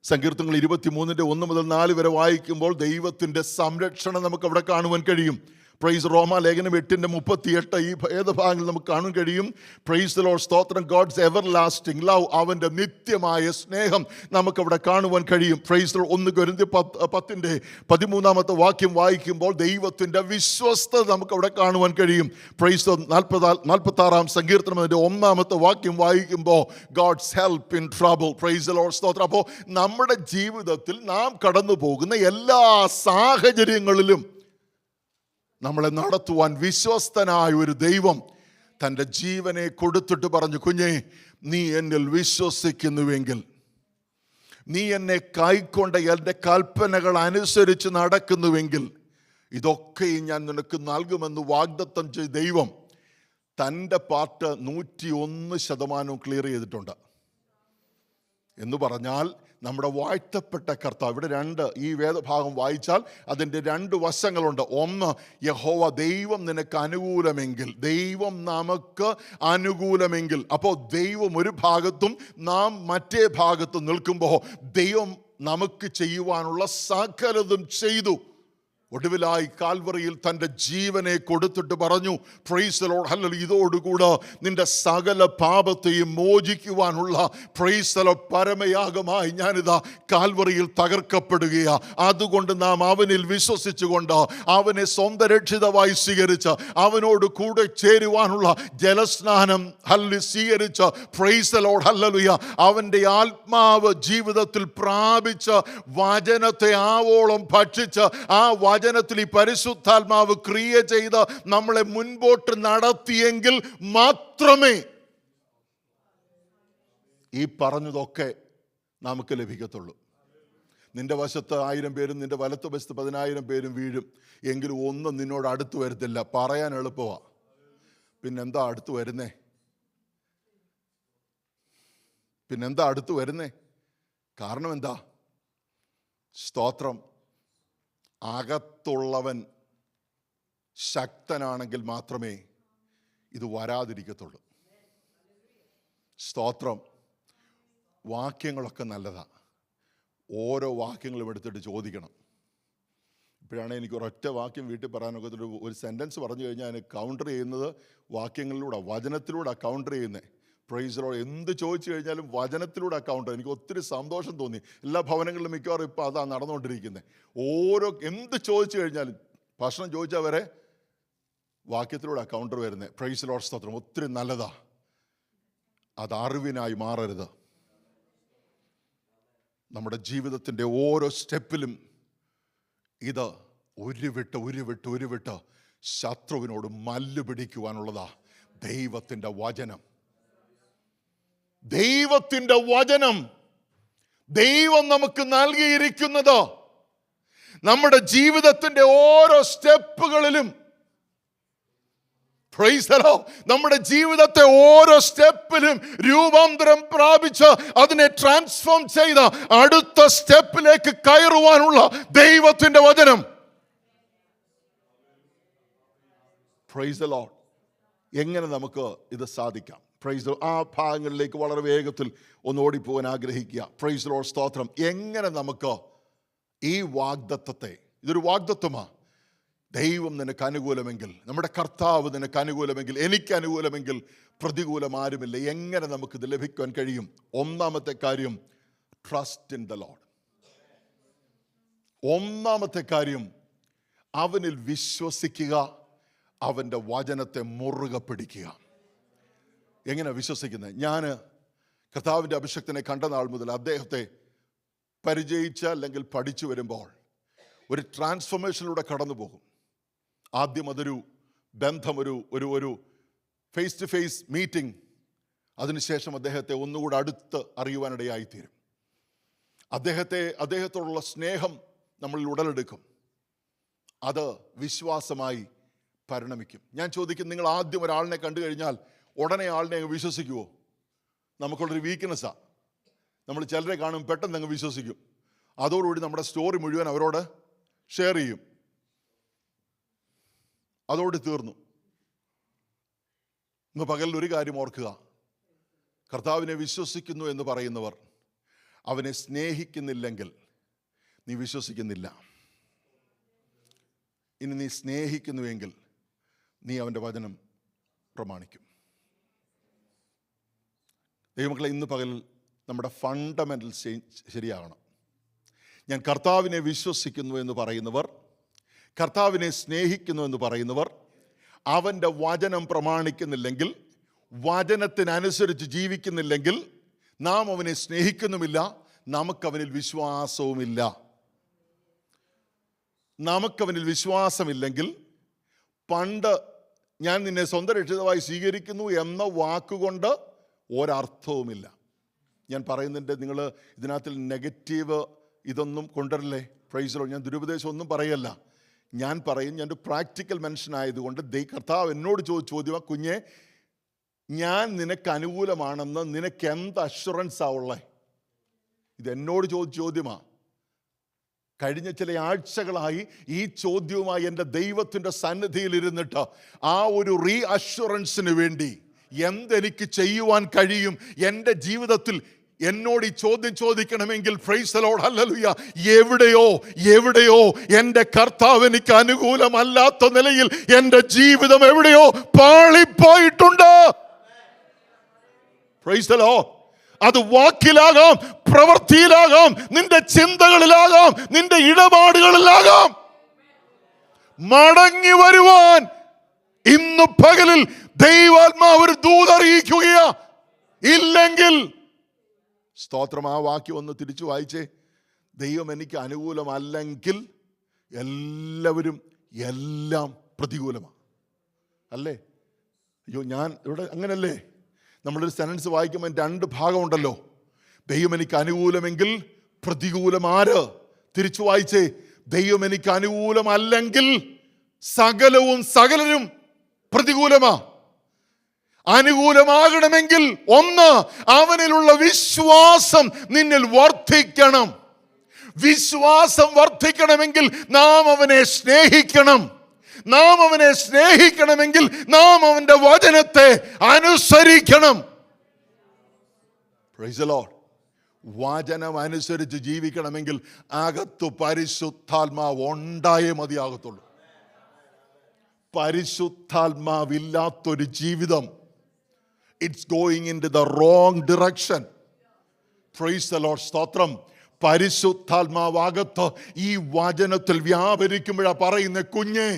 സങ്കീർത്തനങ്ങൾ 23:1-4 വരെ വായിക്കുമ്പോൾ ദൈവത്തിൻ്റെ സംരക്ഷണം നമുക്ക് അവിടെ കാണുവാൻ കഴിയും. പ്രൈസ് റോമാലേഖനം 8:38 ഈ ഭേദഭാഗങ്ങൾ നമുക്ക് കാണാൻ കഴിയും. പ്രൈസ് ദി ലോർഡ്, സ്തോത്രം. ഗോഡ്സ് എവർലാസ്റ്റിംഗ് ലവ്, അവൻ്റെ നിത്യമായ സ്നേഹം നമുക്കവിടെ കാണുവാൻ കഴിയും. പ്രൈസ് 1 കൊരിന്ത്യർ 10:13 വാക്യം വായിക്കുമ്പോൾ ദൈവത്തിൻ്റെ വിശ്വസ്തത നമുക്കവിടെ കാണുവാൻ കഴിയും. പ്രൈസ് 46 സങ്കീർത്തനം 1 വാക്യം വായിക്കുമ്പോൾ God's help in trouble. Praise the Lord, സ്തോത്രം. അപ്പോൾ നമ്മുടെ ജീവിതത്തിൽ നാം കടന്നു പോകുന്ന എല്ലാ സാഹചര്യങ്ങളിലും നമ്മളെ നടത്തുവാൻ വിശ്വസ്തനായ ഒരു ദൈവം തൻ്റെ ജീവനെ കൊടുത്തിട്ട് പറഞ്ഞു, കുഞ്ഞേ, നീ എന്നിൽ വിശ്വസിക്കുന്നുവെങ്കിൽ, നീ എന്നെ കൈക്കൊണ്ട് എൻ്റെ കൽപ്പനകൾ അനുസരിച്ച് നടക്കുന്നുവെങ്കിൽ, ഇതൊക്കെയും ഞാൻ നിനക്ക് നൽകുമെന്ന് വാഗ്ദത്തം ചെയ്ത ദൈവം തൻ്റെ പാർട്ട് 101% ക്ലിയർ ചെയ്തിട്ടുണ്ട്. എന്ന് പറഞ്ഞാൽ നമ്മുടെ വാഴ്ത്തപ്പെട്ട കർത്താവ്, ഇവിടെ ഈ വേദഭാഗം വായിച്ചാൽ അതിൻ്റെ 2 വശങ്ങളുണ്ട്. ഒന്ന്, യഹോവ ദൈവം നിനക്ക് അനുകൂലമെങ്കിൽ, ദൈവം നമുക്ക് അനുകൂലമെങ്കിൽ. അപ്പോൾ ദൈവം ഒരു ഭാഗത്തും നാം മറ്റേ ഭാഗത്തും നിൽക്കുമ്പോൾ ദൈവം നമുക്ക് ചെയ്യുവാനുള്ള സകലതും ചെയ്തു. ഒടുവിലായി കാൽവറിയിൽ തൻ്റെ ജീവനെ കൊടുത്തിട്ട് പറഞ്ഞു, പ്രൈസ് ദി ലോർഡ്, ഹല്ലേലൂയ, ഇതോടുകൂടെ നിന്റെ സകല പാപത്തെയും മോചിക്കുവാനുള്ള പ്രൈസ് ദി ലോർഡ് പരമയാഗമായി ഞാനിതാ കാൽവറിയിൽ തകർക്കപ്പെടുകയാ. അതുകൊണ്ട് നാം അവനിൽ വിശ്വസിച്ചുകൊണ്ട് അവനെ സ്വന്തം രക്ഷിതാവായി സ്വീകരിച്ച് അവനോട് കൂടെ ചേരുവാനുള്ള ജലസ്നാനം സ്വീകരിച്ച് പ്രൈസ് ദി ലോർഡ്, ഹല്ലേലൂയ, അവൻ്റെ ആത്മാവ് ജീവിതത്തിൽ പ്രാപിച്ച് വചനത്തെ ആവോളം ഭക്ഷിച്ച് ആ വചനത്തിൽ ഈ പരിശുദ്ധാത്മാവ് ക്രിയ ചെയ്ത് നമ്മളെ മുൻപോട്ട് നടത്തിയെങ്കിൽ മാത്രമേ ഈ പറഞ്ഞതൊക്കെ നമുക്ക് ലഭിക്കത്തുള്ളൂ. നിന്റെ വശത്ത് 1000 പേരും നിന്റെ വലത്ത് വശത്ത് 10,000 പേരും വീഴും, എങ്കിലും ഒന്നും നിന്നോട് അടുത്ത് വരത്തില്ല. പറയാൻ എളുപ്പമാണ്, പിന്നെന്താ അടുത്ത് വരുന്നേ? കാരണം എന്താ? സ്തോത്രം. അകത്തുള്ളവൻ ശക്തനാണെങ്കിൽ മാത്രമേ ഇത് വരാതിരിക്കത്തുള്ളൂ. സ്തോത്രം. വാക്യങ്ങളൊക്കെ നല്ലതാ, ഓരോ വാക്യങ്ങളും എടുത്തിട്ട് ചോദിക്കണം. ഇപ്പോഴാണ് എനിക്ക് ഒരൊറ്റ വാക്യം വീട്ടിൽ പറയാനൊക്കെ ഒരു സെൻറ്റൻസ് പറഞ്ഞു കഴിഞ്ഞാൽ അതിന് കൗണ്ടർ ചെയ്യുന്നത് വാക്യങ്ങളിലൂടെ, വചനത്തിലൂടെ കൗണ്ടർ ചെയ്യുന്നത്. Price the Lord. എന്ത് ചോദിച്ചു കഴിഞ്ഞാലും വചനത്തിലൂടെ കൗണ്ടർ. എനിക്ക് ഒത്തിരി സന്തോഷം തോന്നി. എല്ലാ ഭവനങ്ങളിലും മിക്കവാറും ഇപ്പോൾ അതാണ് നടന്നുകൊണ്ടിരിക്കുന്നത്. എന്ത് ചോദിച്ചു കഴിഞ്ഞാലും, ഭക്ഷണം ചോദിച്ചാൽ വരെ വാക്യത്തിലൂടെ കൗണ്ടർ വരുന്നത്. പ്രൈസ് ദി ലോർഡ്, സ്തോത്രം. ഒത്തിരി നല്ലതാ. അത് അറിവിനായി മാറരുത്. നമ്മുടെ ജീവിതത്തിൻ്റെ ഓരോ സ്റ്റെപ്പിലും ഇത് ഉരുവിട്ട് ശത്രുവിനോട് മല്ല് പിടിക്കുവാനുള്ളതാ ദൈവത്തിൻ്റെ വചനം. ദൈവത്തിൻ്റെ വചനം ദൈവം നമുക്ക് നൽകിയിരിക്കുന്നത് നമ്മുടെ ജീവിതത്തിന്റെ ഓരോ സ്റ്റെപ്പുകളിലും, പ്രൈസ് ദി ലോർഡ്, നമ്മുടെ ജീവിതത്തെ ഓരോ സ്റ്റെപ്പിലും രൂപാന്തരം പ്രാപിച്ച് അതിനെ ട്രാൻസ്ഫോം ചെയ്ത അടുത്ത സ്റ്റെപ്പിലേക്ക് കയറുവാനുള്ള ദൈവത്തിന്റെ വചനം. Price the Lord. എങ്ങനെ നമുക്ക് ഇത് സാധിക്കാം? Price the Lord. ആ ഭാഗങ്ങളിലേക്ക് വളരെ വേഗത്തിൽ ഒന്ന് ഓടിപ്പോകാൻ ആഗ്രഹിക്കുക. പ്രൈസ് ദി ലോർഡ്, സ്തോത്രം. എങ്ങനെ നമുക്ക് ഈ വാഗ്ദത്തത്തെ, ഇതൊരു വാഗ്ദത്തമാ, ദൈവം നിനക്ക് അനുകൂലമെങ്കിൽ, നമ്മുടെ കർത്താവ് നിനക്ക് അനുകൂലമെങ്കിൽ, എനിക്ക് അനുകൂലമെങ്കിൽ പ്രതികൂലം ആരുമില്ല. എങ്ങനെ നമുക്കിത് ലഭിക്കാൻ കഴിയും? ഒന്നാമത്തെ കാര്യം, ട്രസ്റ്റ് ഇൻ ദ ലോർഡ്. ഒന്നാമത്തെ കാര്യം, അവനിൽ വിശ്വസിക്കുക, അവൻ്റെ വചനത്തെ മുറുകെ പിടിക്കുക. എങ്ങനെ വിശ്വസിക്കുന്നത്? ഞാൻ കർത്താവിൻ്റെ അഭിഷക്തനെ കണ്ട നാൾ മുതൽ അദ്ദേഹത്തെ പരിചയിച്ച അല്ലെങ്കിൽ പഠിച്ചു വരുമ്പോൾ ഒരു ട്രാൻസ്ഫോർമേഷനിലൂടെ കടന്നു പോകും. ആദ്യം അതൊരു ബന്ധം, ഒരു ഫേസ് ടു ഫേസ് മീറ്റിംഗ്. അതിനുശേഷം അദ്ദേഹത്തെ ഒന്നുകൂടെ അടുത്ത് അറിയുവാനിടയായിത്തീരും. അദ്ദേഹത്തോടുള്ള സ്നേഹം നമ്മളിൽ ഉടലെടുക്കും. അത് വിശ്വാസമായി പരിണമിക്കും. ഞാൻ ചോദിക്കും, നിങ്ങൾ ആദ്യം ഒരാളിനെ കണ്ടു കഴിഞ്ഞാൽ ഉടനെ ആളിനെ അങ്ങ് വിശ്വസിക്കുമോ? നമുക്കുള്ളൊരു വീക്ക്നെസ്സാണ്. നമ്മൾ ചിലരെ കാണും, പെട്ടെന്ന് അങ്ങ് വിശ്വസിക്കും. അതോടുകൂടി നമ്മുടെ സ്റ്റോറി മുഴുവൻ അവരോട് ഷെയർ ചെയ്യും. അതോട് തീർന്നു. ഇന്ന് പകലിൽ ഒരു കാര്യം ഓർക്കുക, കർത്താവിനെ വിശ്വസിക്കുന്നു എന്ന് പറയുന്നവർ അവനെ സ്നേഹിക്കുന്നില്ലെങ്കിൽ നീ വിശ്വസിക്കുന്നില്ല. ഇനി നീ സ്നേഹിക്കുന്നുവെങ്കിൽ നീ അവൻ്റെ വചനം പ്രമാണിക്കും. ദൈവമക്കളെ, ഇന്ന് പകൽ നമ്മുടെ ഫണ്ടമെൻ്റൽ ശരിയാകണം. ഞാൻ കർത്താവിനെ വിശ്വസിക്കുന്നു എന്ന് പറയുന്നവർ, കർത്താവിനെ സ്നേഹിക്കുന്നു എന്ന് പറയുന്നവർ അവൻ്റെ വചനം പ്രമാണിക്കുന്നില്ലെങ്കിൽ, വചനത്തിനനുസരിച്ച് ജീവിക്കുന്നില്ലെങ്കിൽ നാം അവനെ സ്നേഹിക്കുന്നുമില്ല, നമുക്കവനിൽ വിശ്വാസവുമില്ല. നമുക്കവനിൽ വിശ്വാസമില്ലെങ്കിൽ, പണ്ട് ഞാൻ നിന്നെ സ്വന്തം രക്ഷിതാവായി സ്വീകരിക്കുന്നു എന്ന വാക്കുകൊണ്ട് ഒരർത്ഥവുമില്ല. ഞാൻ പറയുന്നുണ്ട്, നിങ്ങൾ ഇതിനകത്തിൽ നെഗറ്റീവ് ഇതൊന്നും കൊണ്ടുവരല്ലേ. Price the Lord. ഞാൻ ദുരുപദേശം ഒന്നും പറയല്ല. ഞാൻ പറയും, ഞാനൊരു പ്രാക്ടിക്കൽ മനുഷ്യനായതുകൊണ്ട് കർത്താവ് എന്നോട് ചോദ്യമാണ്, കുഞ്ഞെ, ഞാൻ നിനക്ക് അനുകൂലമാണെന്ന് നിനക്ക് എന്ത് അഷുറൻസാ ഉള്ളേ? ഇത് എന്നോട് ചോദ്യമാണ്. കഴിഞ്ഞ ചില ആഴ്ചകളായി ഈ ചോദ്യവുമായി എൻ്റെ ദൈവത്തിൻ്റെ സന്നിധിയിൽ ഇരുന്നിട്ട് ആ ഒരു റീ അഷുറൻസിന് വേണ്ടി എന്തെനിക്ക് ചെയ്യുവാൻ കഴിയും എൻ്റെ ജീവിതത്തിൽ എന്നോട് ഈ ചോദ്യം ചോദിക്കണമെങ്കിൽ, പ്രൈസ് ദി ലോർഡ്, ഹല്ലേലൂയ, എവിടെയോ എൻ്റെ കർത്താവ് എനിക്ക് അനുകൂലമല്ലാത്ത നിലയിൽ എൻ്റെ ജീവിതം എവിടെയോ പാളിപ്പോയിട്ടുണ്ട്. Price the Lord. അത് വാക്കിലാകാം, പ്രവൃത്തിയിലാകാം, നിന്റെ ചിന്തകളിലാകാം, നിന്റെ ഇടപാടുകളിലാകാം. മടങ്ങി വരുവാൻ ഇന്ന് പകലിൽ ദൈവാത്മാവ് ഒരു ദൂതറിയിക്കുകയാ. ഇല്ലെങ്കിൽ, സ്തോത്രം, ആ വാക്യം ഒന്ന് തിരിച്ചു വായിച്ചേ. ദൈവം എനിക്ക് അനുകൂലമല്ലെങ്കിൽ എല്ലാവരും എല്ലാം പ്രതികൂലമാണ്, അല്ലേ? അയ്യോ, ഞാൻ ഇവിടെ അങ്ങനല്ലേ? നമ്മളൊരു സെനൻസ് വായിക്കുമ്പോൾ 2 ഭാഗമുണ്ടല്ലോ. ദൈവം എനിക്ക് അനുകൂലമെങ്കിൽ പ്രതികൂലം ആര്? തിരിച്ചു വായിച്ചേ. ദൈവം എനിക്ക് അനുകൂലമല്ലെങ്കിൽ സകലരും പ്രതികൂലമാ. അനുകൂലമാകണമെങ്കിൽ ഒന്ന്, അവനിലുള്ള വിശ്വാസം നിന്നിൽ വർദ്ധിക്കണം. വിശ്വാസം വർദ്ധിക്കണമെങ്കിൽ നാം അവനെ സ്നേഹിക്കണം. നാം അവനെ സ്നേഹിക്കണമെങ്കിൽ നാം അവൻ്റെ വചനത്തെ അനുസരിക്കണം. Praise the Lord. വചനം അനുസരിച്ച് ജീവിക്കണമെങ്കിൽ അകത്തു പരിശുദ്ധാത്മാവ് ഉണ്ടായേ മതിയാകത്തുള്ളൂ. പരിശുദ്ധാത്മാവില്ലാത്തൊരു ജീവിതം, it's going in to the wrong direction. Praise the Lord, സ്തോത്രം. പരിശുദ്ധാത്മാവകത്ത് ഈ വചനത്തിൽ വ്യാപരിക്കുമ്പോഴാണ് പറയുന്ന, കുഞ്ഞെ,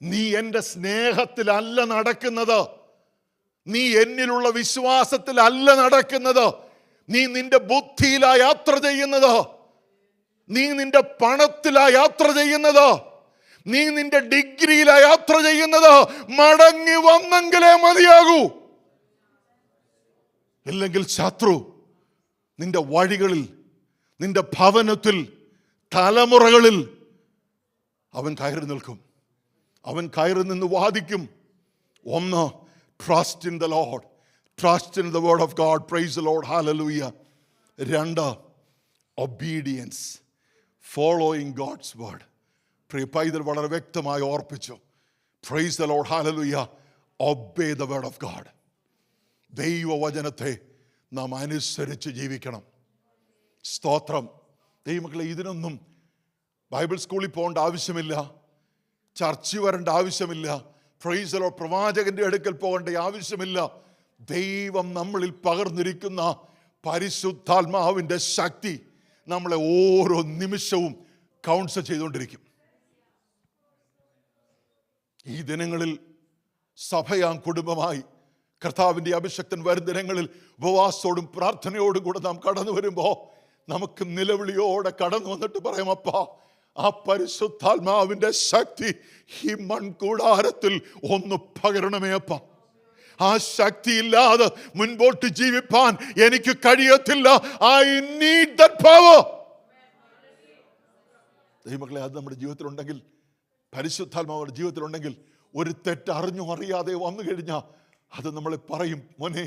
നീ എൻ്റെ സ്നേഹത്തിലല്ല നടക്കുന്നത്, നീ എന്നിലുള്ള വിശ്വാസത്തിലല്ല നടക്കുന്നത്, നീ നിന്റെ ബുദ്ധിയിലാ യാത്ര ചെയ്യുന്നത്, നീ നിന്റെ പണത്തിലാ യാത്ര ചെയ്യുന്നത്, നീ നിന്റെ ഡിഗ്രിയിലാ യാത്ര ചെയ്യുന്നത്. മടങ്ങി വന്നെങ്കിലേ മതിയാകൂ. ഇല്ലെങ്കിൽ ശത്രു നിന്റെ വഴികളിൽ, നിന്റെ ഭവനത്തിൽ, തലമുറകളിൽ അവൻ കയറി നിൽക്കും, അവൻ കയറി നിന്ന് വാദിക്കും. ഒന്ന്, trust in the Lord, trust in the word of God, praise the Lord, hallelujah. രണ്ട്, ഒബീഡിയൻസ്, ഫോളോയിങ് ഗോഡ്സ് വേർഡ്. പ്രിയ പൈതൽ വളരെ വ്യക്തമായി ഓർപ്പിച്ചു, praise the Lord, hallelujah. Obey the word of God. ദൈവവചനത്തെ നാം അനുസരിച്ച് ജീവിക്കണം. സ്തോത്രം. ദൈവമക്കളെ, ഇതിനൊന്നും ബൈബിൾ സ്കൂളിൽ പോകേണ്ട ആവശ്യമില്ല, ചർച്ചിൽ വരേണ്ട ആവശ്യമില്ല, പ്രൈസ് ദി ലോർഡ്, പ്രവാചകന്റെ അടുക്കൽ പോകേണ്ട ആവശ്യമില്ല. ദൈവം നമ്മളിൽ പകർന്നിരിക്കുന്ന പരിശുദ്ധാത്മാവിൻ്റെ ശക്തി നമ്മളെ ഓരോ നിമിഷവും കൗൺസിൽ ചെയ്തുകൊണ്ടിരിക്കും. ഈ ദിനങ്ങളിൽ സഭയാം കുടുംബമായി കർത്താവിൻ്റെ അഭിഷക്തൻ വരും ദിനങ്ങളിൽ ഉപവാസത്തോടും പ്രാർത്ഥനയോടും കൂടെ നാം കടന്നു വരുമ്പോൾ നമുക്ക് നിലവിളിയോടെ കടന്നു വന്നിട്ട് പറയാം, അപ്പാ, ആ പരിശുദ്ധാത്മാവിൻ്റെ ശക്തി ഈ മൺകൂടാരത്തിൽ ഒന്ന് പകരണമേ അപ്പ. ആ ശക്തി ഇല്ലാതെ മുൻപോട്ട് ജീവിപ്പാൻ എനിക്ക് കഴിയത്തില്ല. I need that power. ദൈവമക്കളെ, അത് നമ്മുടെ ജീവിതത്തിലുണ്ടെങ്കിൽ, പരിശുദ്ധാത്മാവിന്റെ ജീവിതത്തിലുണ്ടെങ്കിൽ, ഒരു തെറ്റ് അറിഞ്ഞോ അറിയാതെ വന്നു കഴിഞ്ഞാൽ അത് നമ്മളെ പറയും, മോനെ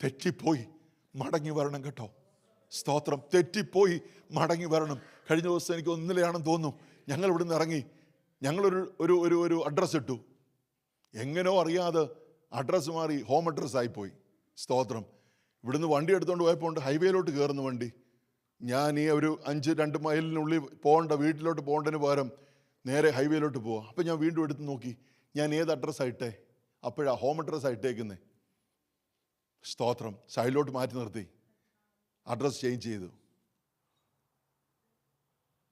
തെറ്റിപ്പോയി, മടങ്ങി വരണം കേട്ടോ. സ്തോത്രം. തെറ്റിപ്പോയി മടങ്ങി വരണം. കഴിഞ്ഞ ദിവസം എനിക്ക് ഒന്നിലെയാണെന്ന് തോന്നുന്നു, ഞങ്ങൾ ഇവിടുന്ന് ഇറങ്ങി, ഞങ്ങളൊരു ഒരു ഒരു ഒരു അഡ്രസ്സ് ഇട്ടു. എങ്ങനെയോ അറിയാതെ അഡ്രസ്സ് മാറി ഹോം അഡ്രസ്സ് ആയിപ്പോയി. സ്തോത്രം. ഇവിടുന്ന് വണ്ടി എടുത്തുകൊണ്ട് പോയപ്പോൾ ഹൈവേയിലോട്ട് കയറുന്ന വണ്ടി. ഞാൻ ഈ ഒരു 5-2 മൈലിനുള്ളിൽ പോകേണ്ട വീട്ടിലോട്ട് പോകേണ്ടതിന് പകരം നേരെ ഹൈവേയിലോട്ട് പോവാം. അപ്പം ഞാൻ വീണ്ടും എടുത്ത് നോക്കി, ഞാൻ ഏത് അഡ്രസ്സായിട്ടേ? അപ്പോഴാ ഹോം അഡ്രസ്സായിട്ടേക്കുന്നേ. സ്തോത്രം. സൈഡിലോട്ട് മാറ്റി നിർത്തി, അഡ്രസ്സ് ചേഞ്ച് ചെയ്തു.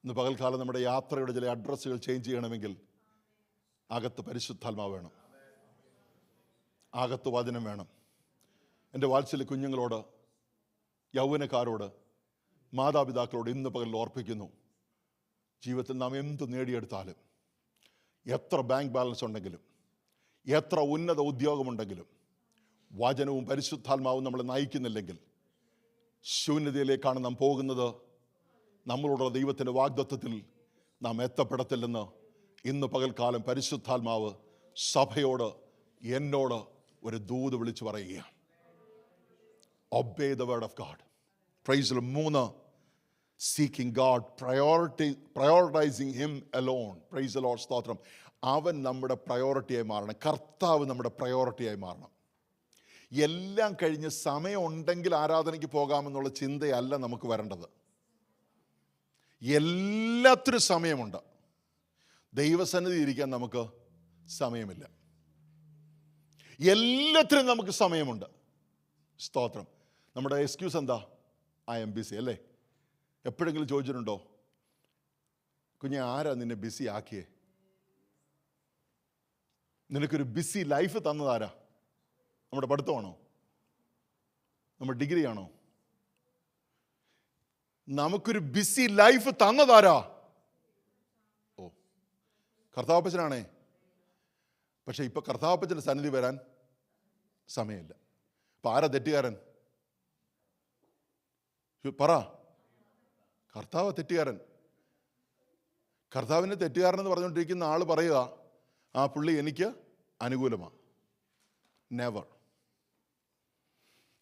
ഇന്ന് പകൽക്കാലം നമ്മുടെ യാത്രയുടെ ചില അഡ്രസ്സുകൾ ചേഞ്ച് ചെയ്യണമെങ്കിൽ അകത്ത് പരിശുദ്ധാത്മാവ് വേണം, അകത്ത് വചനം വേണം. എൻ്റെ വാത്സല്യ കുഞ്ഞുങ്ങളോട്, യൗവനക്കാരോട്, മാതാപിതാക്കളോട് ഇന്ന് പകൽ ഓർപ്പിക്കുന്നു, ജീവിതത്തിൽ നാം എന്ത് നേടിയെടുത്താലും, എത്ര ബാങ്ക് ബാലൻസ് ഉണ്ടെങ്കിലും, എത്ര ഉന്നത ഉദ്യോഗമുണ്ടെങ്കിലും, വചനവും പരിശുദ്ധാത്മാവും നമ്മളെ നയിക്കുന്നില്ലെങ്കിൽ ശൂന്യതയിലേക്കാണ് നാം പോകുന്നത്. നമ്മളോടുള്ള ദൈവത്തിൻ്റെ വാഗ്ദത്തത്തിൽ നാം എത്തപ്പെടത്തില്ലെന്ന് ഇന്ന് പകൽക്കാലം പരിശുദ്ധാത്മാവ് സഭയോട്, എന്നോട് ഒരു ദൂത് വിളിച്ചു പറയുകയാണ്. Obey the word of God. Price the Lord. 3, seeking God, prioritising him alone. Price the Lord. സ്തോത്രം. അവൻ നമ്മുടെ പ്രയോറിറ്റിയായി മാറണം. കർത്താവ് നമ്മുടെ പ്രയോറിറ്റിയായി മാറണം. എല്ലാം കഴിഞ്ഞ് സമയം ഉണ്ടെങ്കിൽ ആരാധനയ്ക്ക് പോകാമെന്നുള്ള ചിന്തയല്ല നമുക്ക് വരേണ്ടത്. എല്ലാത്തിനും സമയമുണ്ട്. ദൈവസന്നിധി ഇരിക്കാൻ നമുക്ക് സമയമില്ല. എല്ലാത്തിനും നമുക്ക് സമയമുണ്ട്. സ്തോത്രം. നമ്മുടെ എക്സ്ക്യൂസ് എന്താ? ഐ എം ബിസി അല്ലേ? എപ്പോഴെങ്കിലും ചോദിച്ചിട്ടുണ്ടോ, കുഞ്ഞെ ആരാ നിന്നെ ബിസി ആക്കിയേ? നിനക്കൊരു ബിസി ലൈഫ് തന്നതാരാ? നമ്മുടെ പഠിത്തമാണോ? നമ്മുടെ ഡിഗ്രി ആണോ? നമുക്കൊരു ബിസി ലൈഫ് തന്നതാരാ? ഓ, കർത്താവപ്പച്ചനാണേ. പക്ഷെ ഇപ്പൊ കർത്താവപ്പച്ചൻ്റെ സന്നിധി വരാൻ സമയമില്ല. ഇപ്പൊ ആരാ തെറ്റുകാരൻ? പറ. കർത്താവ് തെറ്റുകാരൻ. കർത്താവിനെ തെറ്റുകാരനെന്ന് പറഞ്ഞുകൊണ്ടിരിക്കുന്ന ആൾ പറയുക, ആ പുള്ളി എനിക്ക് അനുകൂലമാണ്. നെവർ.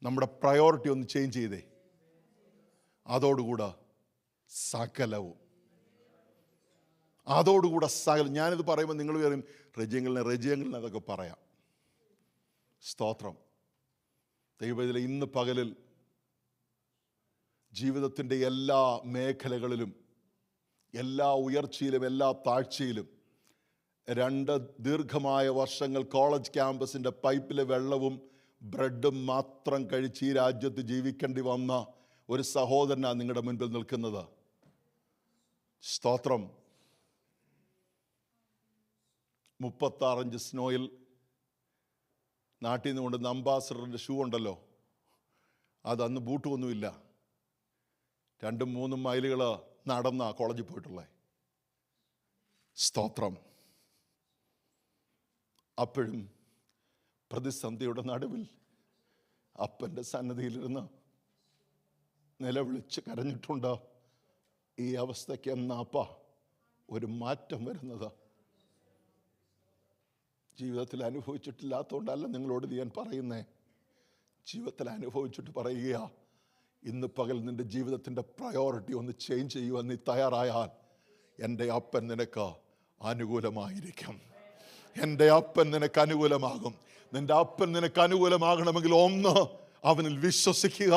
നമ്മുടെ പ്രയോറിറ്റി ഒന്ന് ചേഞ്ച് ചെയ്തേ, അതോടുകൂടെ സകലവും, അതോടുകൂടെ സകലം. ഞാനിത് പറയുമ്പോൾ നിങ്ങൾ പറയും റജിയങ്ങളിനെ അതൊക്കെ പറയാം. സ്തോത്രം. ദൈവത്തിലെ ഇന്ന് പകലിൽ ജീവിതത്തിൻ്റെ എല്ലാ മേഖലകളിലും, എല്ലാ ഉയർച്ചയിലും, എല്ലാ താഴ്ചയിലും 2 ദീർഘമായ വർഷങ്ങൾ കോളേജ് ക്യാമ്പസിൻ്റെ പൈപ്പിലെ വെള്ളവും ബ്രെഡും മാത്രം കഴിച്ച് ഈ രാജ്യത്ത് ജീവിക്കേണ്ടി വന്ന ഒരു സഹോദരനാണ് നിങ്ങളുടെ മുൻപിൽ നിൽക്കുന്നത്. സ്തോത്രം. 36 ഇഞ്ച് സ്നോയിൽ നാട്ടിൽ നിന്ന് കൊണ്ടുവന്ന അംബാസഡറിൻ്റെ ഷൂ ഉണ്ടല്ലോ, അതന്ന് ബൂട്ടുമൊന്നുമില്ല. 2-3 മൈലുകൾ നടന്ന കോളേജിൽ പോയിട്ടുള്ളത്. സ്തോത്രം. അപ്പോഴും പ്രതിസന്ധിയുടെ നടുവിൽ അപ്പൻ്റെ സന്നിധിയിലിരുന്ന് നിലവിളിച്ച് കരഞ്ഞിട്ടുണ്ട്, ഈ അവസ്ഥയ്ക്ക് എന്നാപ്പാ ഒരു മാറ്റം വരുന്നത്. ജീവിതത്തിൽ അനുഭവിച്ചിട്ടില്ലാത്തതുകൊണ്ടല്ല നിങ്ങളോട് ഞാൻ പറയുന്നേ, ജീവിതത്തിൽ അനുഭവിച്ചിട്ട് പറയുക. ഇന്ന് പകൽ നിൻ്റെ ജീവിതത്തിൻ്റെ പ്രയോറിറ്റി ഒന്ന് ചേഞ്ച് ചെയ്യുവാൻ നീ തയ്യാറായാൽ എൻ്റെ അപ്പൻ നിനക്ക് അനുകൂലമായിരിക്കും. എൻ്റെ അപ്പൻ നിനക്ക് അനുകൂലമാകും. നിൻ്റെ അപ്പൻ നിനക്ക് അനുകൂലമാകണമെങ്കിൽ ഒന്ന്, അവനിൽ വിശ്വസിക്കുക,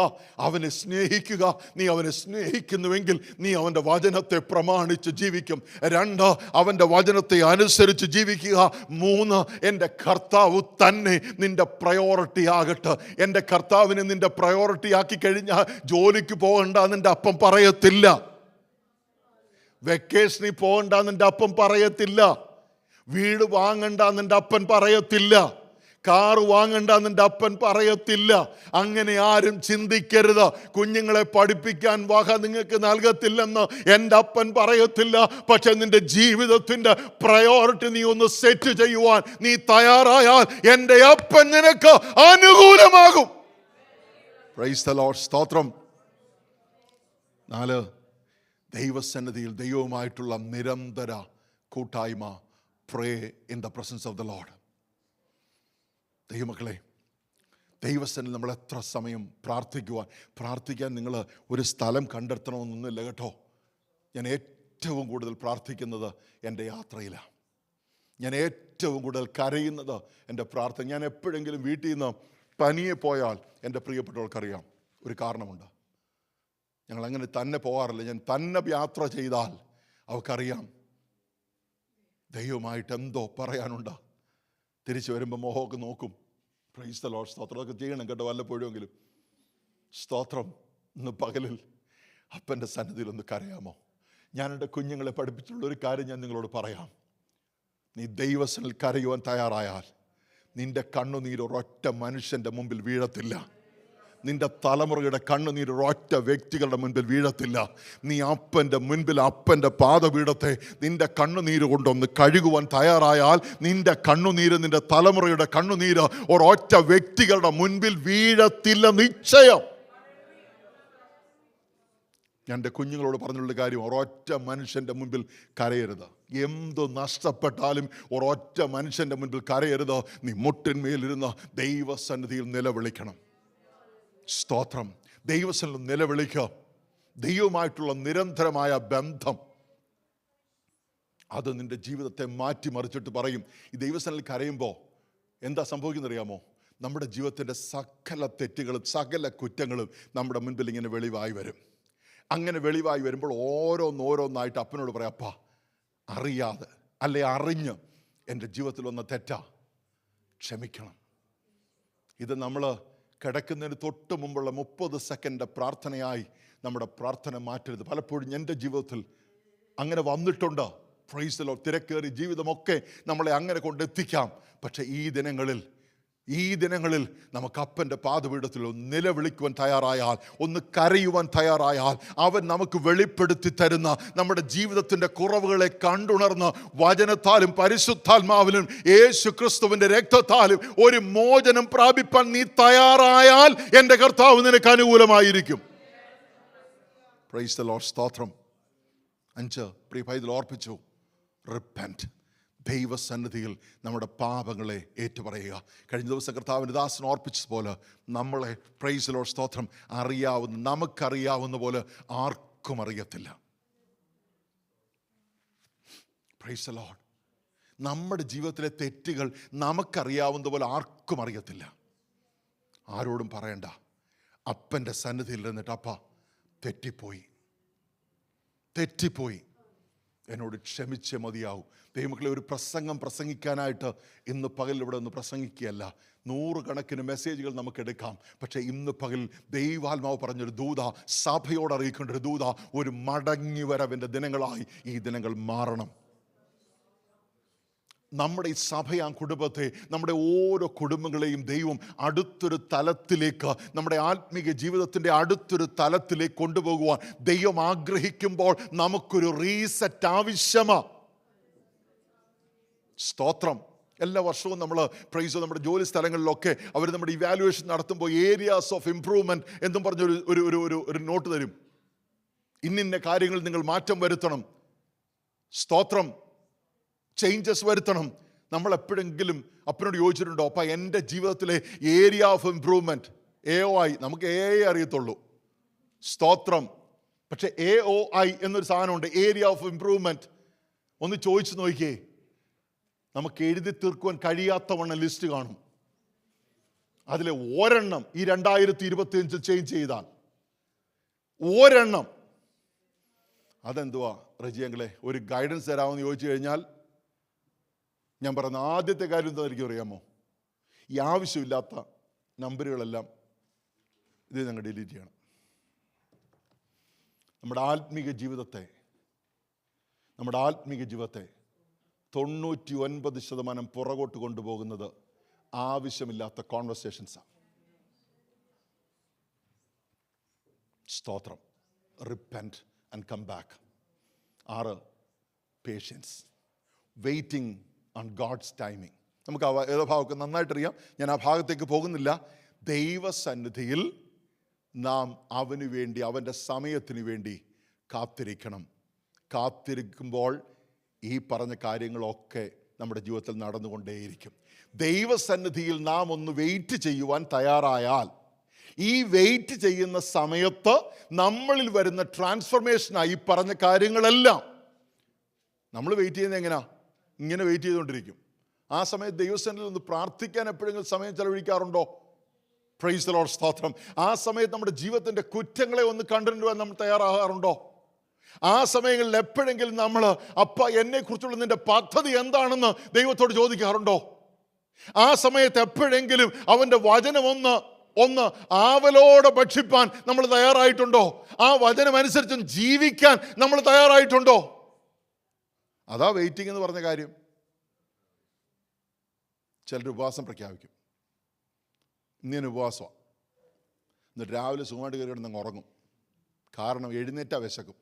അവനെ സ്നേഹിക്കുക. നീ അവനെ സ്നേഹിക്കുന്നുവെങ്കിൽ നീ അവൻ്റെ വചനത്തെ പ്രമാണിച്ച് ജീവിക്കും. 2, അവൻ്റെ വചനത്തെ അനുസരിച്ച് ജീവിക്കുക. 3, എൻ്റെ കർത്താവ് തന്നെ നിൻ്റെ പ്രയോറിറ്റി ആകട്ടെ. എൻ്റെ കർത്താവിനെ നിൻ്റെ പ്രയോറിറ്റി ആക്കി കഴിഞ്ഞാൽ ജോലിക്ക് പോകണ്ട നിൻ്റെ അപ്പം പറയത്തില്ല, വെക്കേഷനിൽ പോകണ്ട നിൻ്റെ അപ്പം പറയത്തില്ല, വീട് വാങ്ങണ്ട നിൻ്റെ അപ്പൻ പറയത്തില്ല, കാറ് വാങ്ങണ്ട നിൻ്റെ അപ്പൻ പറയത്തില്ല. അങ്ങനെ ആരും ചിന്തിക്കരുത്. കുഞ്ഞുങ്ങളെ പഠിപ്പിക്കാൻ വക നിങ്ങൾക്ക് നൽകത്തില്ലെന്ന് എൻ്റെ അപ്പൻ പറയത്തില്ല. പക്ഷെ നിന്റെ ജീവിതത്തിൻ്റെ പ്രയോറിറ്റി നീ ഒന്ന് സെറ്റ് ചെയ്യുവാൻ നീ തയ്യാറായാൽ എൻ്റെ അപ്പൻ നിനക്ക് അനുകൂലമാകും. Price the Lord. സ്തോത്രം. 4, ദൈവസന്നിധിയിൽ ദൈവവുമായിട്ടുള്ള നിരന്തര കൂട്ടായ്മ. Pray in the presence of the Lord. ദൈവമക്കളെ, ദൈവസന്നിധിയിൽ നമ്മൾ എത്ര സമയം പ്രാർത്ഥിക്കാൻ നിങ്ങൾ ഒരു സ്ഥലം കണ്ടെത്തണമെന്നൊന്നുമില്ല കേട്ടോ. ഞാൻ ഏറ്റവും കൂടുതൽ പ്രാർത്ഥിക്കുന്നത് എൻ്റെ യാത്രയിലാണ്. ഞാൻ ഏറ്റവും കൂടുതൽ കരയുന്നത് എൻ്റെ പ്രാർത്ഥന. ഞാൻ എപ്പോഴെങ്കിലും വീട്ടിൽ നിന്ന് തനിയെ പോയാൽ എൻ്റെ പ്രിയപ്പെട്ടവർക്കറിയാം ഒരു കാരണമുണ്ട്. ഞങ്ങളങ്ങനെ തന്നെ പോകാറില്ല. ഞാൻ തന്നെ യാത്ര ചെയ്താൽ അവർക്കറിയാം ദൈവമായിട്ട് എന്തോ പറയാനുണ്ട്. തിരിച്ചു വരുമ്പോൾ മോഹമൊക്കെ നോക്കും. Price the Lord. സ്തോത്രമൊക്കെ ചെയ്യണം കേട്ടോ വല്ലപ്പോഴുമെങ്കിലും. സ്തോത്രം. ഇന്ന് പകലിൽ അപ്പൻ്റെ സന്നിധിയിൽ ഒന്ന് കരയാമോ? ഞാൻ എൻ്റെ കുഞ്ഞുങ്ങളെ പഠിപ്പിച്ചുള്ള ഒരു കാര്യം ഞാൻ നിങ്ങളോട് പറയാം. നീ ദൈവസന്നിധിയിൽ കരയുവാൻ തയ്യാറായാൽ നിന്റെ കണ്ണുനീര് ഒരൊറ്റ മനുഷ്യൻ്റെ മുമ്പിൽ വീഴത്തില്ല. നിന്റെ തലമുറയുടെ കണ്ണുനീര് ഒരൊറ്റ വ്യക്തികളുടെ മുൻപിൽ വീഴത്തില്ല. നീ അപ്പൻ്റെ മുൻപിൽ അപ്പൻ്റെ പാദപീഠത്തെ നിന്റെ കണ്ണുനീര് കൊണ്ടൊന്ന് കഴുകുവാൻ തയ്യാറായാൽ നിന്റെ കണ്ണുനീര്, നിന്റെ തലമുറയുടെ കണ്ണുനീര് ഒരൊറ്റ വ്യക്തികളുടെ മുൻപിൽ വീഴത്തില്ല, നിശ്ചയം. ഞാൻ എൻ്റെ കുഞ്ഞുങ്ങളോട് പറഞ്ഞുള്ള കാര്യം, ഒരൊറ്റ മനുഷ്യൻ്റെ മുൻപിൽ കരയരുത്. എന്ത് നഷ്ടപ്പെട്ടാലും ഒരൊറ്റ മനുഷ്യൻ്റെ മുൻപിൽ കരയരുത്. നീ മുട്ടിന്മേലിരുന്ന് ദൈവസന്നിധിയിൽ നിലവിളിക്കണം. സ്തോത്രം. ദൈവസന്നിധിയിൽ നിലവിളിക്കുക. ദൈവവുമായിട്ടുള്ള നിരന്തരമായ ബന്ധം അത് നിൻ്റെ ജീവിതത്തെ മാറ്റിമറിച്ചിട്ട് പറയും. ഈ ദൈവസന്നിധിയിൽ കരയുമ്പോൾ എന്താ സംഭവിക്കുന്നറിയാമോ? നമ്മുടെ ജീവിതത്തിൻ്റെ സകല തെറ്റുകളും സകല കുറ്റങ്ങളും നമ്മുടെ മുൻപിൽ ഇങ്ങനെ വെളിവായി വരും. അങ്ങനെ വെളിവായി വരുമ്പോൾ ഓരോന്നോരോന്നായിട്ട് അപ്പനോട് പറയാം, അപ്പാ അറിയാതെ അല്ലെ അറിഞ്ഞ് എൻ്റെ ജീവിതത്തിൽ വന്ന തെറ്റാ, ക്ഷമിക്കണം. ഇത് നമ്മൾ കിടക്കുന്നതിന് തൊട്ട് മുമ്പുള്ള 30 സെക്കൻഡ് പ്രാർത്ഥനയായി നമ്മുടെ പ്രാർത്ഥന മാറ്റരുത്. പലപ്പോഴും എൻ്റെ ജീവിതത്തിൽ അങ്ങനെ വന്നിട്ടുണ്ട്. Price the Lord. തിരക്കേറി ജീവിതമൊക്കെ നമ്മളെ അങ്ങനെ കൊണ്ടെത്തിക്കാം. പക്ഷേ ഈ ദിനങ്ങളിൽ നമുക്ക് അപ്പൻ്റെ പാദപീഠത്തിൽ ഒന്ന് നിലവിളിക്കുവാൻ തയ്യാറായാൽ, ഒന്ന് കരയുവാൻ തയ്യാറായാൽ, അവൻ നമുക്ക് വെളിപ്പെടുത്തി തരുന്ന നമ്മുടെ ജീവിതത്തിൻ്റെ കുറവുകളെ കണ്ടുണർന്ന് വചനത്താലും പരിശുദ്ധാത്മാവിലും യേശു ക്രിസ്തുവിൻ്റെ രക്തത്താലും ഒരു മോചനം പ്രാപിപ്പാൻ നീ തയ്യാറായാൽ എൻ്റെ കർത്താവ് നിനക്ക് അനുകൂലമായിരിക്കും. Price the Lord. സ്തോത്രം. 5 പ്രിയ പൈതൽ ഓർപ്പിച്ചു, റിപ്പന്റ്. ദൈവസന്നിധിയിൽ നമ്മുടെ പാപങ്ങളെ ഏറ്റുപറയുക. കഴിഞ്ഞ ദിവസം കർത്താവിൻ്റെ ദാസൻ ഓർപ്പിച്ചതുപോലെ നമ്മളെ, പ്രൈസ് ദി ലോർഡ്, സ്തോത്രം, നമുക്കറിയാവുന്ന പോലെ ആർക്കും അറിയത്തില്ല. Price the Lord. നമ്മുടെ ജീവിതത്തിലെ തെറ്റുകൾ നമുക്കറിയാവുന്ന പോലെ ആർക്കും അറിയത്തില്ല. ആരോടും പറയണ്ട. അപ്പൻ്റെ സന്നിധിയിൽ നിന്നിട്ട്, അപ്പ തെറ്റിപ്പോയി, എന്നോട് ക്ഷമിച്ചേ മതിയാവും. ദൈവമക്കളെ, ഒരു പ്രസംഗിക്കാനായിട്ട് ഇന്ന് പകൽ ഇവിടെ ഒന്ന് പ്രസംഗിക്കുകയല്ല. 100 കണക്കിന് മെസ്സേജുകൾ നമുക്ക് എടുക്കാം. പക്ഷേ ഇന്ന് പകൽ ദൈവാത്മാവ് പറഞ്ഞൊരു ദൂത, സഭയോട് അറിയിക്കേണ്ട ഒരു ദൂത, ഒരു മടങ്ങി വരവിൻ്റെ ദിനങ്ങളായി ഈ ദിനങ്ങൾ മാറണം. നമ്മുടെ ഈ സഭയാം കുടുംബത്തെ, നമ്മുടെ ഓരോ കുടുംബങ്ങളെയും ദൈവം അടുത്തൊരു തലത്തിലേക്ക്, നമ്മുടെ ആത്മീയ ജീവിതത്തിൻ്റെ അടുത്തൊരു തലത്തിലേക്ക് കൊണ്ടുപോകുവാൻ ദൈവം ആഗ്രഹിക്കുമ്പോൾ നമുക്കൊരു റീസെറ്റ് ആവശ്യമാണ്. സ്തോത്രം. എല്ലാ വർഷവും നമ്മൾ പ്രൈസ് നമ്മുടെ ജോലി സ്ഥലങ്ങളിലൊക്കെ അവർ നമ്മുടെ ഇവാലുവേഷൻ നടത്തുമ്പോൾ ഏരിയാസ് ഓഫ് ഇംപ്രൂവ്മെൻറ്റ് എന്നും പറഞ്ഞൊരു ഒരു നോട്ട് തരും. ഇന്നിന്ന കാര്യങ്ങൾ നിങ്ങൾ മാറ്റം വരുത്തണം. സ്തോത്രം. ചേഞ്ചസ് വരുത്തണം. നമ്മൾ എപ്പോഴെങ്കിലും അപ്പനോട് ചോദിച്ചിട്ടുണ്ടോ, അപ്പ എൻ്റെ ജീവിതത്തിലെ ഏരിയ ഓഫ് ഇംപ്രൂവ്മെൻറ്റ് AOI? നമുക്ക് AI അറിയത്തുള്ളൂ. സ്തോത്രം. പക്ഷെ AOI എന്നൊരു സാധനമുണ്ട്, ഏരിയ ഓഫ് ഇംപ്രൂവ്മെൻറ്റ്. ഒന്ന് ചോദിച്ചു നോക്കിയേ, നമുക്ക് എഴുതി തീർക്കുവാൻ കഴിയാത്തവണ്ണം ലിസ്റ്റ് കാണും. അതിലെ ഒരെണ്ണം ഈ 2025 ചേഞ്ച് ചെയ്താൽ ഒരെണ്ണം, അതെന്തുവാ റജിയങ്ങളെ? ഒരു ഗൈഡൻസ് തരാമെന്ന് ചോദിച്ചു കഴിഞ്ഞാൽ ഞാൻ പറയുന്ന ആദ്യത്തെ കാര്യം എന്തായിരിക്കും അറിയാമോ? ഈ ആവശ്യമില്ലാത്ത നമ്പറുകളെല്ലാം ഇത് ഞങ്ങൾ ഡിലീറ്റ് ചെയ്യണം. നമ്മുടെ ആത്മീക ജീവിതത്തെ 99% പുറകോട്ട് കൊണ്ടുപോകുന്നത് ആവശ്യമില്ലാത്ത കോൺവെർസേഷൻസാണ്. സ്തോത്രം. Repent and come back. 6, patience, waiting on God's timing. നമുക്ക് ആ ഭാഗമൊക്കെ നന്നായിട്ടറിയാം, ഞാൻ ആ ഭാഗത്തേക്ക് പോകുന്നില്ല. ദൈവസന്നിധിയിൽ നാം അവന് വേണ്ടി, അവൻ്റെ സമയത്തിന് വേണ്ടി കാത്തിരിക്കണം. കാത്തിരിക്കുമ്പോൾ ഈ പറഞ്ഞ കാര്യങ്ങളൊക്കെ നമ്മുടെ ജീവിതത്തിൽ നടന്നുകൊണ്ടേയിരിക്കും. ദൈവസന്നിധിയിൽ നാം ഒന്ന് വെയിറ്റ് ചെയ്യുവാൻ തയ്യാറായാൽ, ഈ വെയിറ്റ് ചെയ്യുന്ന സമയത്ത് നമ്മളിൽ വരുന്ന ട്രാൻസ്ഫർമേഷനായി ഈ പറഞ്ഞ കാര്യങ്ങളെല്ലാം. നമ്മൾ വെയിറ്റ് ചെയ്യുന്നത് എങ്ങനെയാ? ഇങ്ങനെ വെയിറ്റ് ചെയ്തുകൊണ്ടിരിക്കും. ആ സമയത്ത് ദൈവസന്നിധിയിൽ ഒന്ന് പ്രാർത്ഥിക്കാൻ എപ്പോഴെങ്കിലും സമയം ചെലവഴിക്കാറുണ്ടോ? Price the Lord. സ്തോത്രം. ആ സമയത്ത് നമ്മുടെ ജീവിതത്തിൻ്റെ കുറ്റങ്ങളെ ഒന്ന് കണ്ടിരുവാൻ നമ്മൾ തയ്യാറാകാറുണ്ടോ? ആ സമയങ്ങളിൽ എപ്പോഴെങ്കിലും നമ്മൾ അപ്പ എന്നെക്കുറിച്ചുള്ള നിന്റെ പദ്ധതി എന്താണെന്ന് ദൈവത്തോട് ചോദിക്കാറുണ്ടോ? ആ സമയത്ത് എപ്പോഴെങ്കിലും അവൻ്റെ വചനം ഒന്ന് ആവലോടെ ഭക്ഷിപ്പാൻ നമ്മൾ തയ്യാറായിട്ടുണ്ടോ? ആ വചനം അനുസരിച്ച് ജീവിക്കാൻ നമ്മൾ തയ്യാറായിട്ടുണ്ടോ? അതാ വെയിറ്റിംഗ് എന്ന് പറഞ്ഞ കാര്യം. ചിലർ ഉപവാസം പ്രഖ്യാപിക്കും, ഇങ്ങനെ ഉപവാസമാണ്, എന്നിട്ട് രാവിലെ സുഖമായിട്ട് കയറി കിടന്നങ്ങ് ഉറങ്ങും. കാരണം എഴുന്നേറ്റാ വിശക്കും.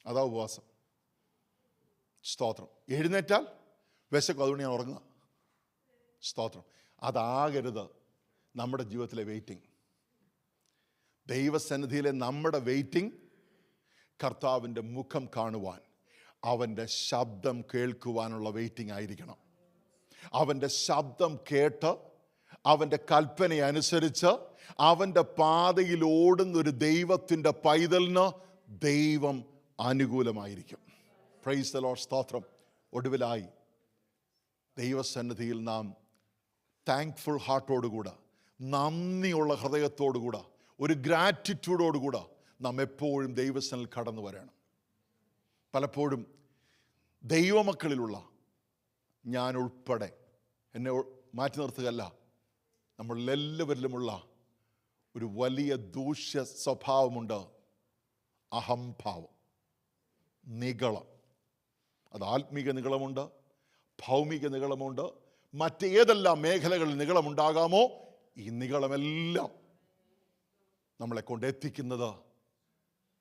അതാ ഉപവാസം. സ്തോത്രം. എഴുന്നേറ്റാൽ വിശക്കും, അതുകൊണ്ട് ഞാൻ ഉറങ്ങുക. സ്തോത്രം. അതാകരുത് നമ്മുടെ ജീവിതത്തിലെ വെയിറ്റിംഗ്. ദൈവസന്നിധിയിലെ നമ്മുടെ വെയിറ്റിംഗ് കർത്താവിൻ്റെ മുഖം കാണുവാൻ, അവൻ്റെ ശബ്ദം കേൾക്കുവാനുള്ള വെയിറ്റിംഗ് ആയിരിക്കണം. അവൻ്റെ ശബ്ദം കേട്ട് അവൻ്റെ കൽപ്പന അനുസരിച്ച് അവൻ്റെ പാതയിൽ ഓടുന്നൊരു ദൈവത്തിൻ്റെ പൈതലിന് ദൈവം അനുകൂലമായിരിക്കും. Price the Lord. സ്തോത്രം. ഒടുവിലായി ദൈവസന്നിധിയിൽ നാം താങ്ക്ഫുൾ ഹാർട്ടോടുകൂടെ, നന്ദിയുള്ള ഹൃദയത്തോടുകൂടെ, ഒരു ഗ്രാറ്റിറ്റ്യൂഡോടുകൂടെ നാം എപ്പോഴും ദൈവസന്നിധിയിൽ കടന്നു വരണം. പലപ്പോഴും ദൈവമക്കളിലുള്ള ഞാൻ ഉൾപ്പെടെ, എന്നെ മാറ്റി നിർത്തുകയല്ല, നമ്മളെല്ലാവരിലുമുള്ള ഒരു വലിയ ദൂഷ്യ സ്വഭാവമുണ്ട്, അഹംഭാവം, നിഗളം. അത് ആത്മീക നിഗളമുണ്ട്, ഭൗമിക നിഗളമുണ്ട്, മറ്റേതെല്ലാം മേഖലകളിൽ നിഗളമുണ്ടാകാമോ, ഈ നിഗളമെല്ലാം നമ്മളെ കൊണ്ടെത്തിക്കുന്നത്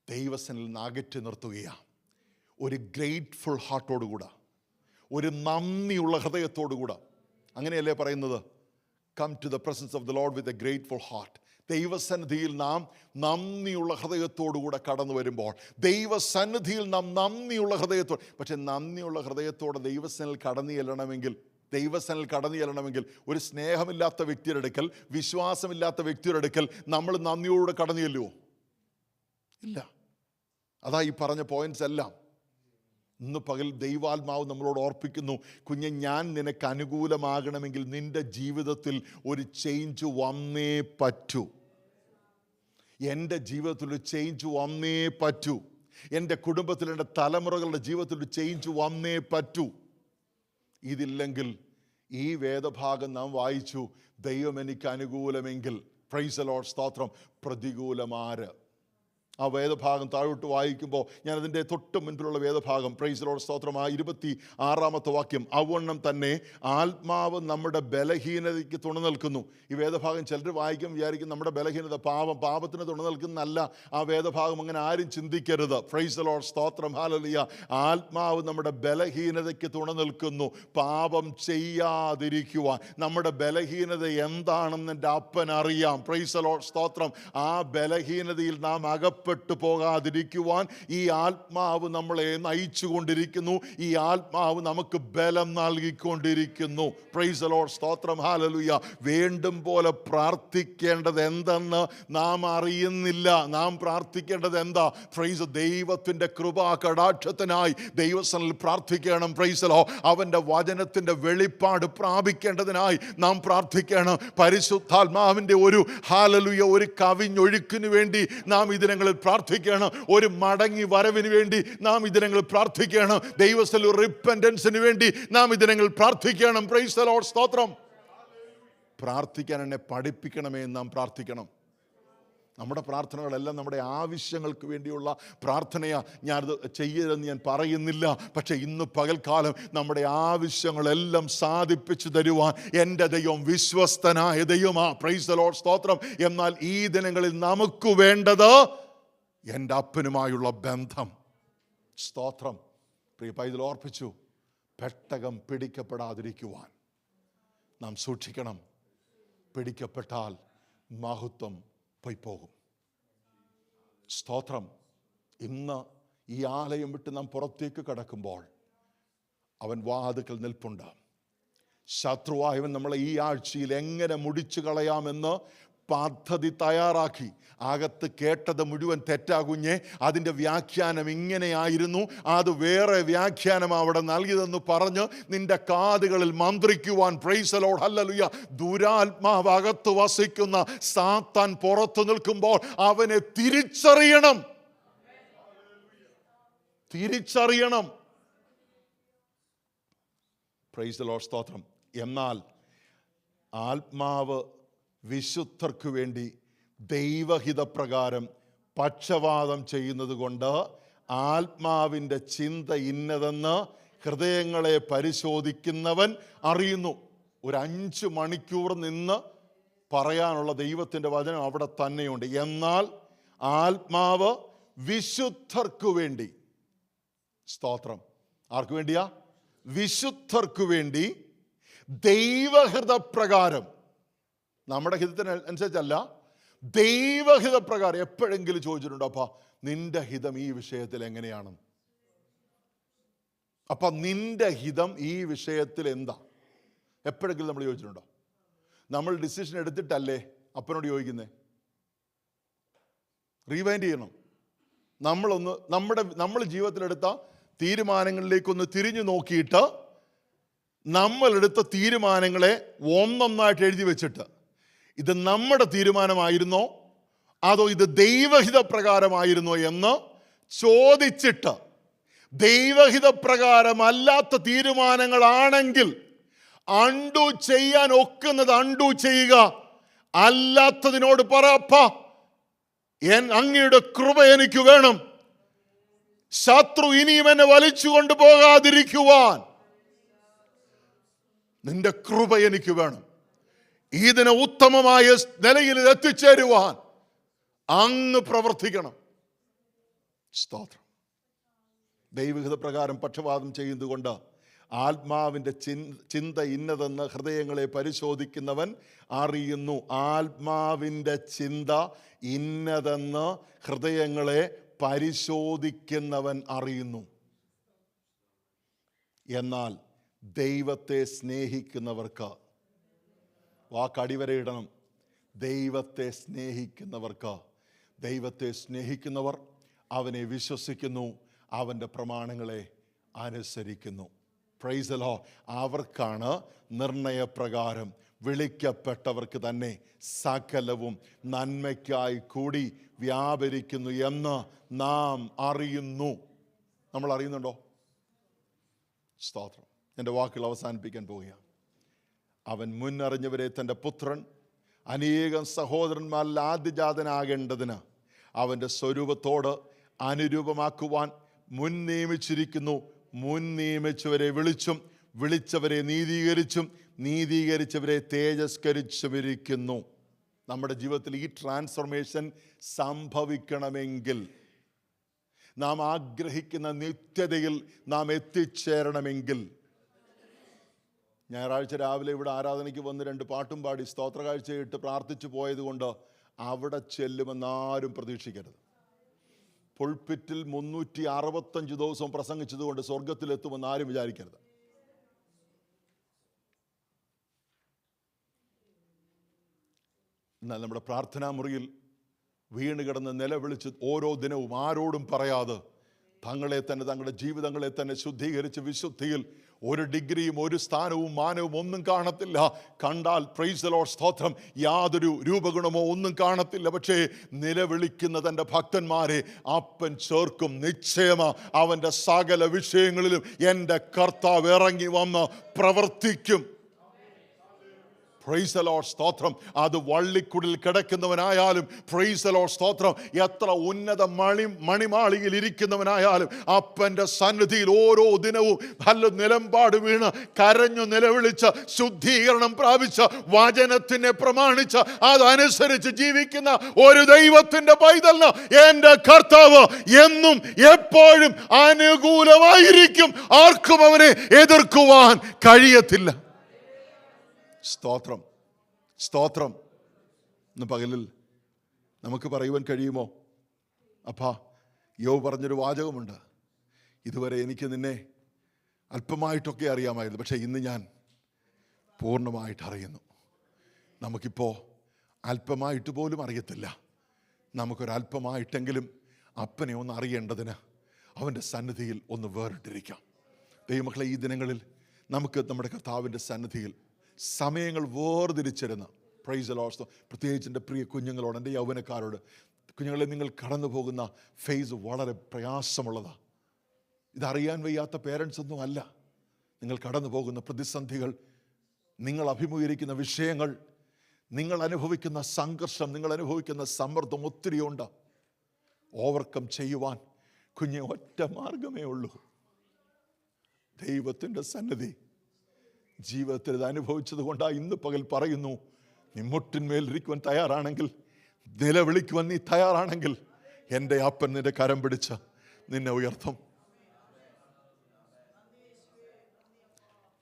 ദൈവസന്നിധിയിൽ നിന്ന് അകറ്റി നിർത്തുകയാണ്. ഒരു ഗ്രേറ്റ്ഫുൾ ഹാർട്ടോടുകൂടെ, ഒരു നന്ദിയുള്ള ഹൃദയത്തോടുകൂടെ. അങ്ങനെയല്ലേ പറയുന്നത്? Come to the presence of the Lord with a grateful heart. ദൈവസന്നിധിയിൽ നാം നന്ദിയുള്ള ഹൃദയത്തോടുകൂടെ കടന്നു വരുമ്പോൾ, ദൈവസന്നിധിയിൽ നാം നന്ദിയുള്ള ഹൃദയത്തോടെ, പക്ഷെ നന്ദിയുള്ള ഹൃദയത്തോടെ ദൈവസന്നിധിയിൽ കടന്നു ചെല്ലണമെങ്കിൽ ഒരു സ്നേഹമില്ലാത്ത വ്യക്തിയുടെ അടുക്കൽ, വിശ്വാസമില്ലാത്ത വ്യക്തിയുടെ അടുക്കൽ നമ്മൾ നന്ദിയോടെ കടന്നു ചെല്ലുമോ? ഇല്ല. അതാ ഈ പറഞ്ഞ പോയിന്റ്സ് എല്ലാം ഇന്ന് പകൽ ദൈവാത്മാവ് നമ്മളോട് ഓർപ്പിക്കുന്നു, കുഞ്ഞെ, ഞാൻ നിനക്ക് അനുകൂലമാകണമെങ്കിൽ നിൻ്റെ ജീവിതത്തിൽ ഒരു ചേഞ്ച് വന്നേ പറ്റൂ. എൻ്റെ ജീവിതത്തിൽ ഒരു ചേഞ്ച് വന്നേ പറ്റൂ. എൻ്റെ കുടുംബത്തിൽ, എൻ്റെ തലമുറകളുടെ ജീവിതത്തിൽ ഒരു ചേഞ്ച് വന്നേ പറ്റൂ. ഇതില്ലെങ്കിൽ ഈ വേദഭാഗം നാം വായിച്ചു, ദൈവം എനിക്ക് അനുകൂലമെങ്കിൽ, പ്രൈസ് ദി ലോർഡ്. സ്തോത്രം. പ്രതികൂലമാര്? ആ വേദഭാഗം താഴോട്ട് വായിക്കുമ്പോൾ ഞാനതിൻ്റെ തൊട്ട് മുൻപിലുള്ള വേദഭാഗം, പ്രൈസ് ദി ലോർഡ്. സ്തോത്രം. ആ 26-ാമത്തെ വാക്യം, അവണ്ണം തന്നെ ആത്മാവ് നമ്മുടെ ബലഹീനതയ്ക്ക് തുണ നിൽക്കുന്നു. ഈ വേദഭാഗം ചിലർ വായിക്കും, വിചാരിക്കും നമ്മുടെ ബലഹീനത പാപത്തിന് തുണ നിൽക്കുന്നല്ല. ആ വേദഭാഗം അങ്ങനെ ആരും ചിന്തിക്കരുത്. Price the Lord. സ്തോത്രം. ഹല്ലേലൂയ. ആത്മാവ് നമ്മുടെ ബലഹീനതയ്ക്ക് തുണ നിൽക്കുന്നു, പാപം ചെയ്യാതിരിക്കുവാൻ. നമ്മുടെ ബലഹീനത എന്താണെന്ന് എൻ്റെ അപ്പൻ അറിയാം. Price the Lord. സ്തോത്രം. ആ ബലഹീനതയിൽ നാം നഷ്ടപ്പെട്ടു പോകാതിരിക്കുവാൻ ഈ ആത്മാവ് നമ്മളെ നയിച്ചു കൊണ്ടിരിക്കുന്നു. ഈ ആത്മാവ് നമുക്ക് ബലം നൽകിക്കൊണ്ടിരിക്കുന്നു. പ്രൈസ് ദി ലോർഡ്, സ്തോത്രം, ഹല്ലേലൂയ. വേണ്ടും പോലെ പ്രാർത്ഥിക്കേണ്ടത് എന്തെന്ന് നാം അറിയുന്നില്ല. നാം പ്രാർത്ഥിക്കേണ്ടത് എന്താ? പ്രൈസ്, ദൈവത്തിൻ്റെ കൃപാ കടാക്ഷത്തിനായി ദൈവസന്നിധിയിൽ പ്രാർത്ഥിക്കണം. Price the Lord. അവൻ്റെ വചനത്തിൻ്റെ വെളിപ്പാട് പ്രാപിക്കേണ്ടതിനായി നാം പ്രാർത്ഥിക്കണം. പരിശുദ്ധാത്മാവിൻ്റെ ഒരു ഹല്ലേലൂയ, ഒരു കവിഞ്ഞൊഴുക്കിന് വേണ്ടി നാം ഈ ദിനങ്ങളിൽ പ്രാർത്ഥിക്കണം. ഒരു മടങ്ങി വരവിന് വേണ്ടി നാം ഈ ദിനങ്ങളിൽ പ്രാർത്ഥിക്കണം. ദൈവസന്നിധിയിൽ റിപ്പന്റൻസിന് വേണ്ടി നാം ഈ ദിനങ്ങളിൽ പ്രാർത്ഥിക്കണം. പ്രൈസ് ദി ലോർഡ്, സ്തോത്രം. പ്രാർത്ഥിക്കാൻ എന്നെ പഠിപ്പിക്കണമേ എന്ന് നാം പ്രാർത്ഥിക്കണം. നമ്മുടെ പ്രാർത്ഥനകളെല്ലാം നമ്മുടെ ആവശ്യങ്ങൾക്ക് വേണ്ടിയുള്ള പ്രാർത്ഥനയാണ്. ഞാനത് ചെയ്യരുതെന്ന് ഞാൻ പറയുന്നില്ല. പക്ഷേ ഇന്ന് പകൽക്കാലം നമ്മുടെ ആവശ്യങ്ങളെല്ലാം സാധിപ്പിച്ചു തരുവാൻ എൻ്റെ ദൈവം വിശ്വസ്തനായ ദൈവമാ. പ്രൈസ് ദി ലോർഡ്, സ്തോത്രം. എന്നാൽ ഈ ദിനങ്ങളിൽ നമുക്ക് വേണ്ടത് എൻ്റെ അപ്പനുമായുള്ള ബന്ധം. സ്തോത്രം. പ്രിയ പൈതൽ ഓർപ്പിച്ചു, പെട്ടകം പിടിക്കപ്പെടാതിരിക്കുവാൻ നാം സൂക്ഷിക്കണം. പിടിക്കപ്പെട്ടാൽ മഹത്വം പോകും. സ്തോത്രം. ഇന്ന് ഈ ആലയം വിട്ട് നാം പുറത്തേക്ക് കടക്കുമ്പോൾ അവൻ വാതിൽക്കൽ നിൽപ്പുണ്ട്. ശത്രുവായവൻ നമ്മളെ ഈ ആഴ്ചയിൽ എങ്ങനെ മുടിച്ചു കളയാമെന്ന് പദ്ധതി തയ്യാറാക്കി. അകത്ത് കേട്ടത് മുഴുവൻ തെറ്റാകുഞ്ഞേ, അതിൻ്റെ വ്യാഖ്യാനം ഇങ്ങനെയായിരുന്നു, അത് വേറെ വ്യാഖ്യാനം അവിടെ നൽകിയതെന്ന് പറഞ്ഞ് നിന്റെ കാതുകളിൽ മന്ത്രിക്കുവാൻ, പ്രൈസ് ദി ലോർഡ്, ഹല്ലേലൂയ, ദുരാത്മാവ് അകത്ത് വസിക്കുന്ന സാത്താൻ പുറത്തു നിൽക്കുമ്പോൾ അവനെ തിരിച്ചറിയണം. പ്രൈസ് ദി ലോർഡ്, സ്തോത്രം. എന്നാൽ ആത്മാവ് വിശുദ്ധർക്ക് വേണ്ടി ദൈവഹിതപ്രകാരം പക്ഷവാദം ചെയ്യുന്നത് കൊണ്ട് ആത്മാവിൻ്റെ ചിന്ത ഇന്നതെന്ന് ഹൃദയങ്ങളെ പരിശോധിക്കുന്നവൻ അറിയുന്നു. ഒരു 5 മണിക്കൂർ നിന്ന് പറയാനുള്ള ദൈവത്തിൻ്റെ വചനം അവിടെ തന്നെയുണ്ട്. എന്നാൽ ആത്മാവ് വിശുദ്ധർക്ക് വേണ്ടി, സ്തോത്രം, ആർക്ക് വേണ്ടിയാ? വിശുദ്ധർക്ക് വേണ്ടി ദൈവഹിതപ്രകാരം, നമ്മുടെ ഹിതത്തിന് അനുസരിച്ചല്ല, ദൈവഹിതപ്രകാരം. എപ്പോഴെങ്കിലും ചോദിച്ചിട്ടുണ്ടോ, അപ്പാ നിന്റെ ഹിതം ഈ വിഷയത്തിൽ എങ്ങനെയാണ്? അപ്പം നിന്റെ ഹിതം ഈ വിഷയത്തിൽ എന്താ? എപ്പോഴെങ്കിലും നമ്മൾ ചോദിച്ചിട്ടുണ്ടോ? നമ്മൾ ഡിസിഷൻ എടുത്തിട്ടല്ലേ അപ്പനോട് ചോദിക്കുന്നേ? റീവൈൻഡ് ചെയ്യണം. നമ്മൾ ജീവിതത്തിലെടുത്ത തീരുമാനങ്ങളിലേക്കൊന്ന് തിരിഞ്ഞു നോക്കിയിട്ട് നമ്മളെടുത്ത തീരുമാനങ്ങളെ ഒന്നൊന്നായിട്ട് എഴുതി വെച്ചിട്ട്, ഇത് നമ്മുടെ തീരുമാനമായിരുന്നോ അതോ ഇത് ദൈവഹിത പ്രകാരമായിരുന്നോ എന്ന് ചോദിച്ചിട്ട്, ദൈവഹിതപ്രകാരമല്ലാത്ത തീരുമാനങ്ങളാണെങ്കിൽ അണ്ടു ചെയ്യാൻ ഒക്കുന്നത് അണ്ടു ചെയ്യുക. അല്ലാത്തതിനോട് പറ, അപ്പാ അങ്ങയുടെ കൃപ എനിക്ക് വേണം, ശത്രു ഇനിയും എന്നെ വലിച്ചു കൊണ്ടുപോകാതിരിക്കുവാൻ നിന്റെ കൃപ എനിക്ക് വേണം. ഇതിനെ ഉത്തമമായ നിലയിൽ എത്തിച്ചേരുവാൻ അങ്ങ് പ്രവർത്തിക്കണം. സ്തോത്രം. ദൈവഹിത പ്രകാരം പക്ഷപാതം ചെയ്യുന്നതുകൊണ്ട് ആത്മാവിൻ്റെ ചിന്ത ഇന്നതെന്ന് ഹൃദയങ്ങളെ പരിശോധിക്കുന്നവൻ അറിയുന്നു. ആത്മാവിൻ്റെ ചിന്ത ഇന്നതെന്ന് ഹൃദയങ്ങളെ പരിശോധിക്കുന്നവൻ അറിയുന്നു. എന്നാൽ ദൈവത്തെ സ്നേഹിക്കുന്നവർക്ക്, വാക്കടിവരയിടണം, ദൈവത്തെ സ്നേഹിക്കുന്നവർ അവനെ വിശ്വസിക്കുന്നു, അവൻ്റെ പ്രമാണങ്ങളെ അനുസരിക്കുന്നു. Price the Lord. അവർക്കാണ് നിർണയപ്രകാരം വിളിക്കപ്പെട്ടവർക്ക് തന്നെ സകലവും നന്മയ്ക്കായി കൂടി വ്യാപരിക്കുന്നു എന്ന് നാം അറിയുന്നു. നമ്മൾ അറിയുന്നുണ്ടോ? സ്തോത്രം. എൻ്റെ വാക്കുകൾ അവസാനിപ്പിക്കാൻ പോവുകയാണ്. അവൻ മുന്നറിഞ്ഞവരെ തൻ്റെ പുത്രൻ അനേകം സഹോദരന്മാരിൽ ആദ്യജാതനാകേണ്ടതിന് അവൻ്റെ സ്വരൂപത്തോട് അനുരൂപമാക്കുവാൻ മുൻ നിയമിച്ചിരിക്കുന്നു. മുൻ നിയമിച്ചവരെ വിളിച്ചും വിളിച്ചവരെ നീതീകരിച്ചും നീതീകരിച്ചവരെ തേജസ്കരിച്ചുമിരിക്കുന്നു. നമ്മുടെ ജീവിതത്തിൽ ഈ ട്രാൻസ്ഫോർമേഷൻ സംഭവിക്കണമെങ്കിൽ, നാം ആഗ്രഹിക്കുന്ന നിത്യതയിൽ നാം എത്തിച്ചേരണമെങ്കിൽ, ഞായറാഴ്ച രാവിലെ ഇവിടെ ആരാധനയ്ക്ക് വന്ന് 2 പാട്ടും പാടി സ്തോത്ര കാഴ്ചയിട്ട് പ്രാർത്ഥിച്ചു പോയത് കൊണ്ട് അവിടെ ചെല്ലുമെന്നാരും പ്രതീക്ഷിക്കരുത്. പുൾപിറ്റിൽ 365 ദിവസവും പ്രസംഗിച്ചതുകൊണ്ട് സ്വർഗത്തിലെത്തുമെന്ന് ആരും വിചാരിക്കരുത്. എന്നാൽ നമ്മുടെ പ്രാർത്ഥനാ മുറിയിൽ വീണ് കിടന്ന് നിലവിളിച്ച് ഓരോ ദിനവും ആരോടും പറയാതെ തങ്ങളെ തന്നെ, തങ്ങളുടെ ജീവിതങ്ങളെ തന്നെ ശുദ്ധീകരിച്ച് വിശുദ്ധിയിൽ ഒരു ഡിഗ്രിയും ഒരു സ്ഥാനവും മാനവും ഒന്നും കാണത്തില്ല. കണ്ടാൽ പ്രൈസ് ദി ലോർഡ്, സ്തോത്രം, യാതൊരു രൂപഗുണമോ ഒന്നും കാണത്തില്ല. പക്ഷേ നിലവിളിക്കുന്ന തൻ്റെ ഭക്തന്മാരെ അപ്പൻ ചേർക്കും. നിശ്ചയമാ അവൻ്റെ സകല വിഷയങ്ങളിലും എൻ്റെ കർത്താവ് ഇറങ്ങി വന്ന് പ്രവർത്തിക്കും. പ്രൈസ് ദി ലോർഡ്, സ്തോത്രം. അത് വള്ളിക്കുടിൽ കിടക്കുന്നവനായാലും, പ്രൈസ് ദി ലോർഡ്, സ്തോത്രം, എത്ര ഉന്നത മണിമാളികയിൽ ഇരിക്കുന്നവനായാലും അപ്പൻ്റെ സന്നിധിയിൽ ഓരോ ദിനവും നല്ല നിലമ്പാട് വീണ് കരഞ്ഞു നിലവിളിച്ച് ശുദ്ധീകരണം പ്രാപിച്ച വചനത്തിനെ പ്രമാണിച്ച് അതനുസരിച്ച് ജീവിക്കുന്ന ഒരു ദൈവത്തിൻ്റെ പൈതലിന് എൻ്റെ കർത്താവ് എന്നും എപ്പോഴും അനുകൂലമായിരിക്കും. ആർക്കും അവനെ എതിർക്കുവാൻ കഴിയത്തില്ല. സ്തോത്രം, സ്തോത്രം. ഇന്ന് പകലിൽ നമുക്ക് പറയുവാൻ കഴിയുമോ? അപ്പാ, യോബ് പറഞ്ഞൊരു വാചകമുണ്ട്, ഇതുവരെ എനിക്ക് നിന്നെ അല്പമായിട്ടൊക്കെ അറിയാമായിരുന്നു, പക്ഷേ ഇന്ന് ഞാൻ പൂർണ്ണമായിട്ട് അറിയുന്നു. നമുക്കിപ്പോൾ അല്പമായിട്ട് പോലും അറിയത്തില്ല. നമുക്കൊരല്പമായിട്ടെങ്കിലും അപ്പനെ ഒന്ന് അറിയേണ്ടതിന് അവൻ്റെ സന്നിധിയിൽ ഒന്ന് വേറിട്ടിരിക്കാം. ദൈവമക്കളെ, ഈ ദിനങ്ങളിൽ നമുക്ക് നമ്മുടെ കർത്താവിൻ്റെ സന്നിധിയിൽ സമയങ്ങൾ വേർതിരിച്ചിരുന്ന, പ്രൈസ് ദി ലോർഡ്, പ്രത്യേകിച്ച് എൻ്റെ പ്രിയ കുഞ്ഞുങ്ങളോട്, എൻ്റെ യൗവനക്കാരോട്, കുഞ്ഞുങ്ങളെ, നിങ്ങൾ കടന്നു പോകുന്ന ഫേസ് വളരെ പ്രയാസമുള്ളതാണ്. ഇതറിയാൻ വയ്യാത്ത പേരൻസ് ഒന്നും അല്ല. നിങ്ങൾ കടന്നു പോകുന്ന പ്രതിസന്ധികൾ, നിങ്ങൾ അഭിമുഖീകരിക്കുന്ന വിഷയങ്ങൾ, നിങ്ങൾ അനുഭവിക്കുന്ന സംഘർഷം, നിങ്ങൾ അനുഭവിക്കുന്ന സമ്മർദ്ദം ഒത്തിരിയുണ്ട്. ഓവർകം ചെയ്യുവാൻ കുഞ്ഞെ ഒറ്റ മാർഗമേ ഉള്ളൂ, ദൈവത്തിൻ്റെ സന്നിധി. ജീവിതത്തിൽ ഇത് അനുഭവിച്ചത് കൊണ്ടാണ് ഇന്ന് പകൽ പറയുന്നു, നീ മുട്ടിന്മേലിരിക്കുവാൻ തയ്യാറാണെങ്കിൽ, നിലവിളിക്കുവാൻ നീ തയ്യാറാണെങ്കിൽ, എൻ്റെ അപ്പൻ നിന്റെ കരം പിടിച്ച് നിന്നെ ഉയർത്തും.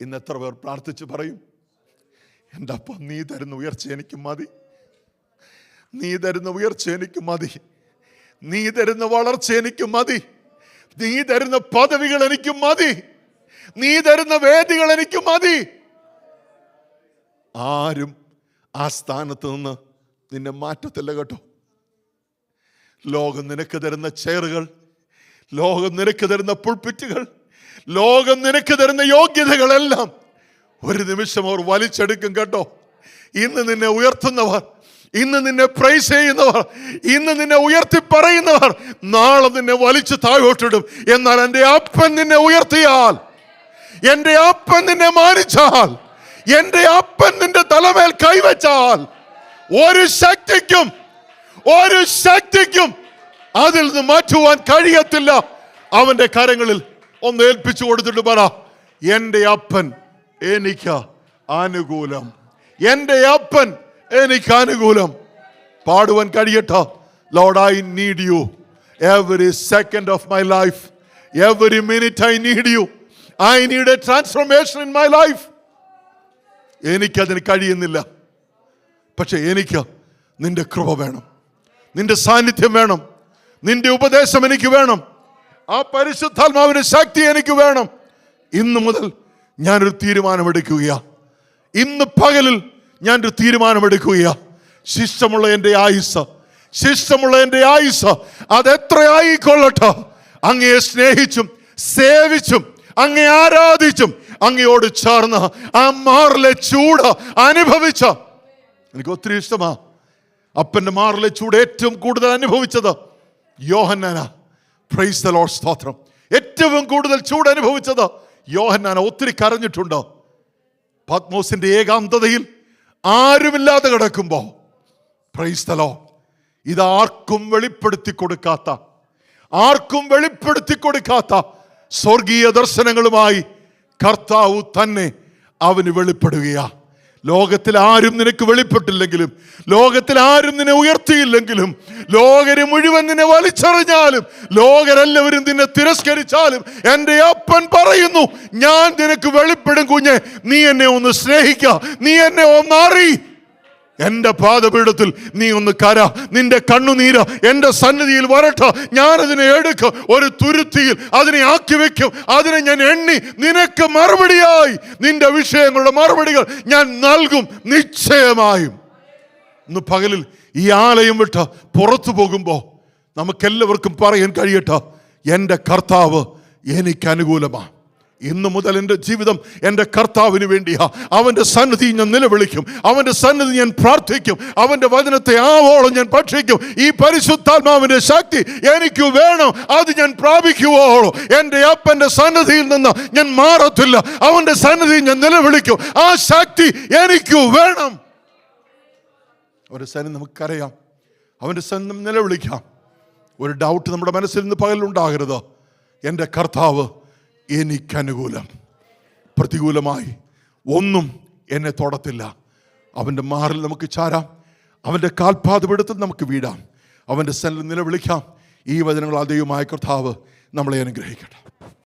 ഇന്ന് എത്ര പേർ പ്രാർത്ഥിച്ച് പറയും, എൻ്റെ അപ്പ, നീ തരുന്ന ഉയർച്ച എനിക്ക് മതി, നീ തരുന്ന ഉയർച്ച എനിക്ക് മതി, നീ തരുന്ന വളർച്ച എനിക്ക് മതി, നീ തരുന്ന പദവികൾ എനിക്ക് മതി, നീ തരുന്ന വേദികൾ എനിക്ക് മതി. ആരും ആ സ്ഥാനത്ത് നിന്ന് നിന്നെ മാറ്റത്തില്ല കേട്ടോ. ലോകം നിനക്ക് തരുന്ന ചെയറുകൾ, ലോകം നിനക്ക് തരുന്ന പുൾപിറ്റുകൾ, ലോകം നിനക്ക് തരുന്ന യോഗ്യതകളെല്ലാം ഒരു നിമിഷം അവർ വലിച്ചെടുക്കും കേട്ടോ. ഇന്ന് നിന്നെ ഉയർത്തുന്നവർ, ഇന്ന് നിന്നെ പ്രൈസ് ചെയ്യുന്നവർ, ഇന്ന് നിന്നെ ഉയർത്തി പറയുന്നവർ നാളെ നിന്നെ വലിച്ചു താഴോട്ടിടും. എന്നാൽ എൻ്റെ അപ്പൻ നിന്നെ ഉയർത്തിയാൽ, എൻ്റെ അപ്പൻ നിന്നെ മാനിച്ചാൽ, എൻ്റെ അപ്പൻ നിന്റെ തലമേൽ കൈവച്ചാൽ, ഒരു ശക്തിക്കും അതിൽ നിന്ന് മാറ്റുവാൻ കഴിയത്തില്ല. അവന്റെ കരങ്ങളിൽ ഒന്ന് ഏൽപ്പിച്ചു കൊടുത്തിട്ട് പറ, എൻ്റെ അപ്പൻ എനിക്ക് അനുകൂലം, എൻ്റെ അപ്പൻ എനിക്ക് അനുകൂലം. പാടുവാൻ കഴിയട്ടെ. Lord, I need you every second of my life, every minute I need you. I need a transformation in my life. എനിക്കതിന് കഴിയുന്നില്ല, പക്ഷെ എനിക്ക് നിന്റെ കൃപ വേണം, നിന്റെ സാന്നിധ്യം വേണം, നിന്റെ ഉപദേശം എനിക്ക് വേണം, ആ പരിശുദ്ധാത്മാവിന്റെ ശക്തി എനിക്ക് വേണം. ഇന്നു മുതൽ ഞാനൊരു തീരുമാനമെടുക്കുകയാ. ഇന്ന് പകലിൽ ഞാനൊരു തീരുമാനമെടുക്കുകയാ. ശിഷ്ടമുള്ള എൻ്റെ ആയുസ് അതെത്രയായിക്കൊള്ളട്ടെ, അങ്ങയെ സ്നേഹിച്ചും സേവിച്ചും അങ്ങയെ ആരാധിച്ചും അങ്ങയോട് ചേർന്ന് ആ മാറിലെ ചൂട് അനുഭവിച്ച, എനിക്ക് ഒത്തിരി ഇഷ്ടമാ. അപ്പന്റെ മാറിലെ ചൂട് ഏറ്റവും കൂടുതൽ അനുഭവിച്ചത് യോഹന്നാനാ. പ്രൈസ് ദി ലോർഡ്, സ്തോത്രം. ഏറ്റവും കൂടുതൽ ചൂട് അനുഭവിച്ചത് യോഹന്നാനാ. ഒത്തിരി കരഞ്ഞിട്ടുണ്ട്. പത്മോസിന്റെ ഏകാന്തതയിൽ ആരുമില്ലാതെ കിടക്കുമ്പോ, പ്രൈസ് ദി ലോർഡ്, ഇതാർക്കും വെളിപ്പെടുത്തി കൊടുക്കാത്ത സ്വർഗീയ ദർശനങ്ങളുമായി കർത്താവ് തന്നെ അവന് വെളിപ്പെടുകയാ. ലോകത്തിൽ ആരും നിനക്ക് വെളിപ്പെട്ടില്ലെങ്കിലും, ലോകത്തിൽ ആരും നിന്നെ ഉയർത്തിയില്ലെങ്കിലും, ലോകര് മുഴുവൻ നിന്നെ വലിച്ചെറിഞ്ഞാലും, ലോകരെല്ലാവരും നിന്നെ തിരസ്കരിച്ചാലും, എൻ്റെ അപ്പൻ പറയുന്നു, ഞാൻ നിനക്ക് വെളിപ്പെടും കുഞ്ഞെ. നീ എന്നെ ഒന്ന് സ്നേഹിക്ക, നീ എന്നെ ഒന്ന് അറി. എന്റെ പാദപീഠത്തിൽ നീ ഒന്ന് കര, നിന്റെ കണ്ണുനീര് എന്റെ സന്നിധിയിൽ വരട്ടെ. ഞാനതിനെ എടുക്കും, ഒരു തുരുത്തിയിൽ അതിനെ ആക്കി വെക്കും, അതിനെ ഞാൻ എണ്ണി നിനക്ക് മറുപടിയായി നിന്റെ വിഷയങ്ങളുടെ മറുപടികൾ ഞാൻ നൽകും നിശ്ചയമായും. ഇന്ന് പകലിൽ ഈ ആലയം വിട്ട് പുറത്തു പോകുമ്പോൾ നമുക്കെല്ലാവർക്കും പറയാൻ കഴിയട്ടെ, എൻ്റെ കർത്താവ് എനിക്ക് അനുകൂലമാണ്. ഇന്നു മുതൽ എൻ്റെ ജീവിതം എൻ്റെ കർത്താവിന് വേണ്ടിയാ. അവൻ്റെ സന്നിധി ഞാൻ നിലവിളിക്കും, അവൻ്റെ സന്നിധി ഞാൻ പ്രാർത്ഥിക്കും, അവൻ്റെ വചനത്തെ ആവോളം ഞാൻ ഭക്ഷിക്കും. ഈ പരിശുദ്ധാത്മാവിൻ്റെ ശക്തി എനിക്ക് വേണം, അത് ഞാൻ പ്രാപിക്കുവോളൂ. എൻ്റെ അപ്പൻ്റെ സന്നിധിയിൽ നിന്ന് ഞാൻ മാറത്തില്ല, അവൻ്റെ സന്നിധി ഞാൻ നിലവിളിക്കും. ആ ശക്തി എനിക്ക് വേണം. അവൻ്റെ സന്നിധി നമുക്കറിയാം, അവൻ്റെ സന്നിധി നിലവിളിക്കാം. ഒരു ഡൗട്ട് നമ്മുടെ മനസ്സിൽ നിന്ന് പകലുണ്ടാകരുത്. എൻ്റെ കർത്താവ് എനിക്കനുകൂലം, പ്രതികൂലമായി ഒന്നും എന്നെ തൊടത്തില്ല. അവൻ്റെ മാറിൽ നമുക്ക് ചാരാം, അവൻ്റെ കാൽപാദപീഠത്തിൽ നമുക്ക് വീഴാം, അവൻ്റെ സന്നിധിയിൽ നിലവിളിക്കാം. ഈ വചനങ്ങൾ ദൈവമായ കർത്താവ് നമ്മളെ അനുഗ്രഹിക്കട്ടെ.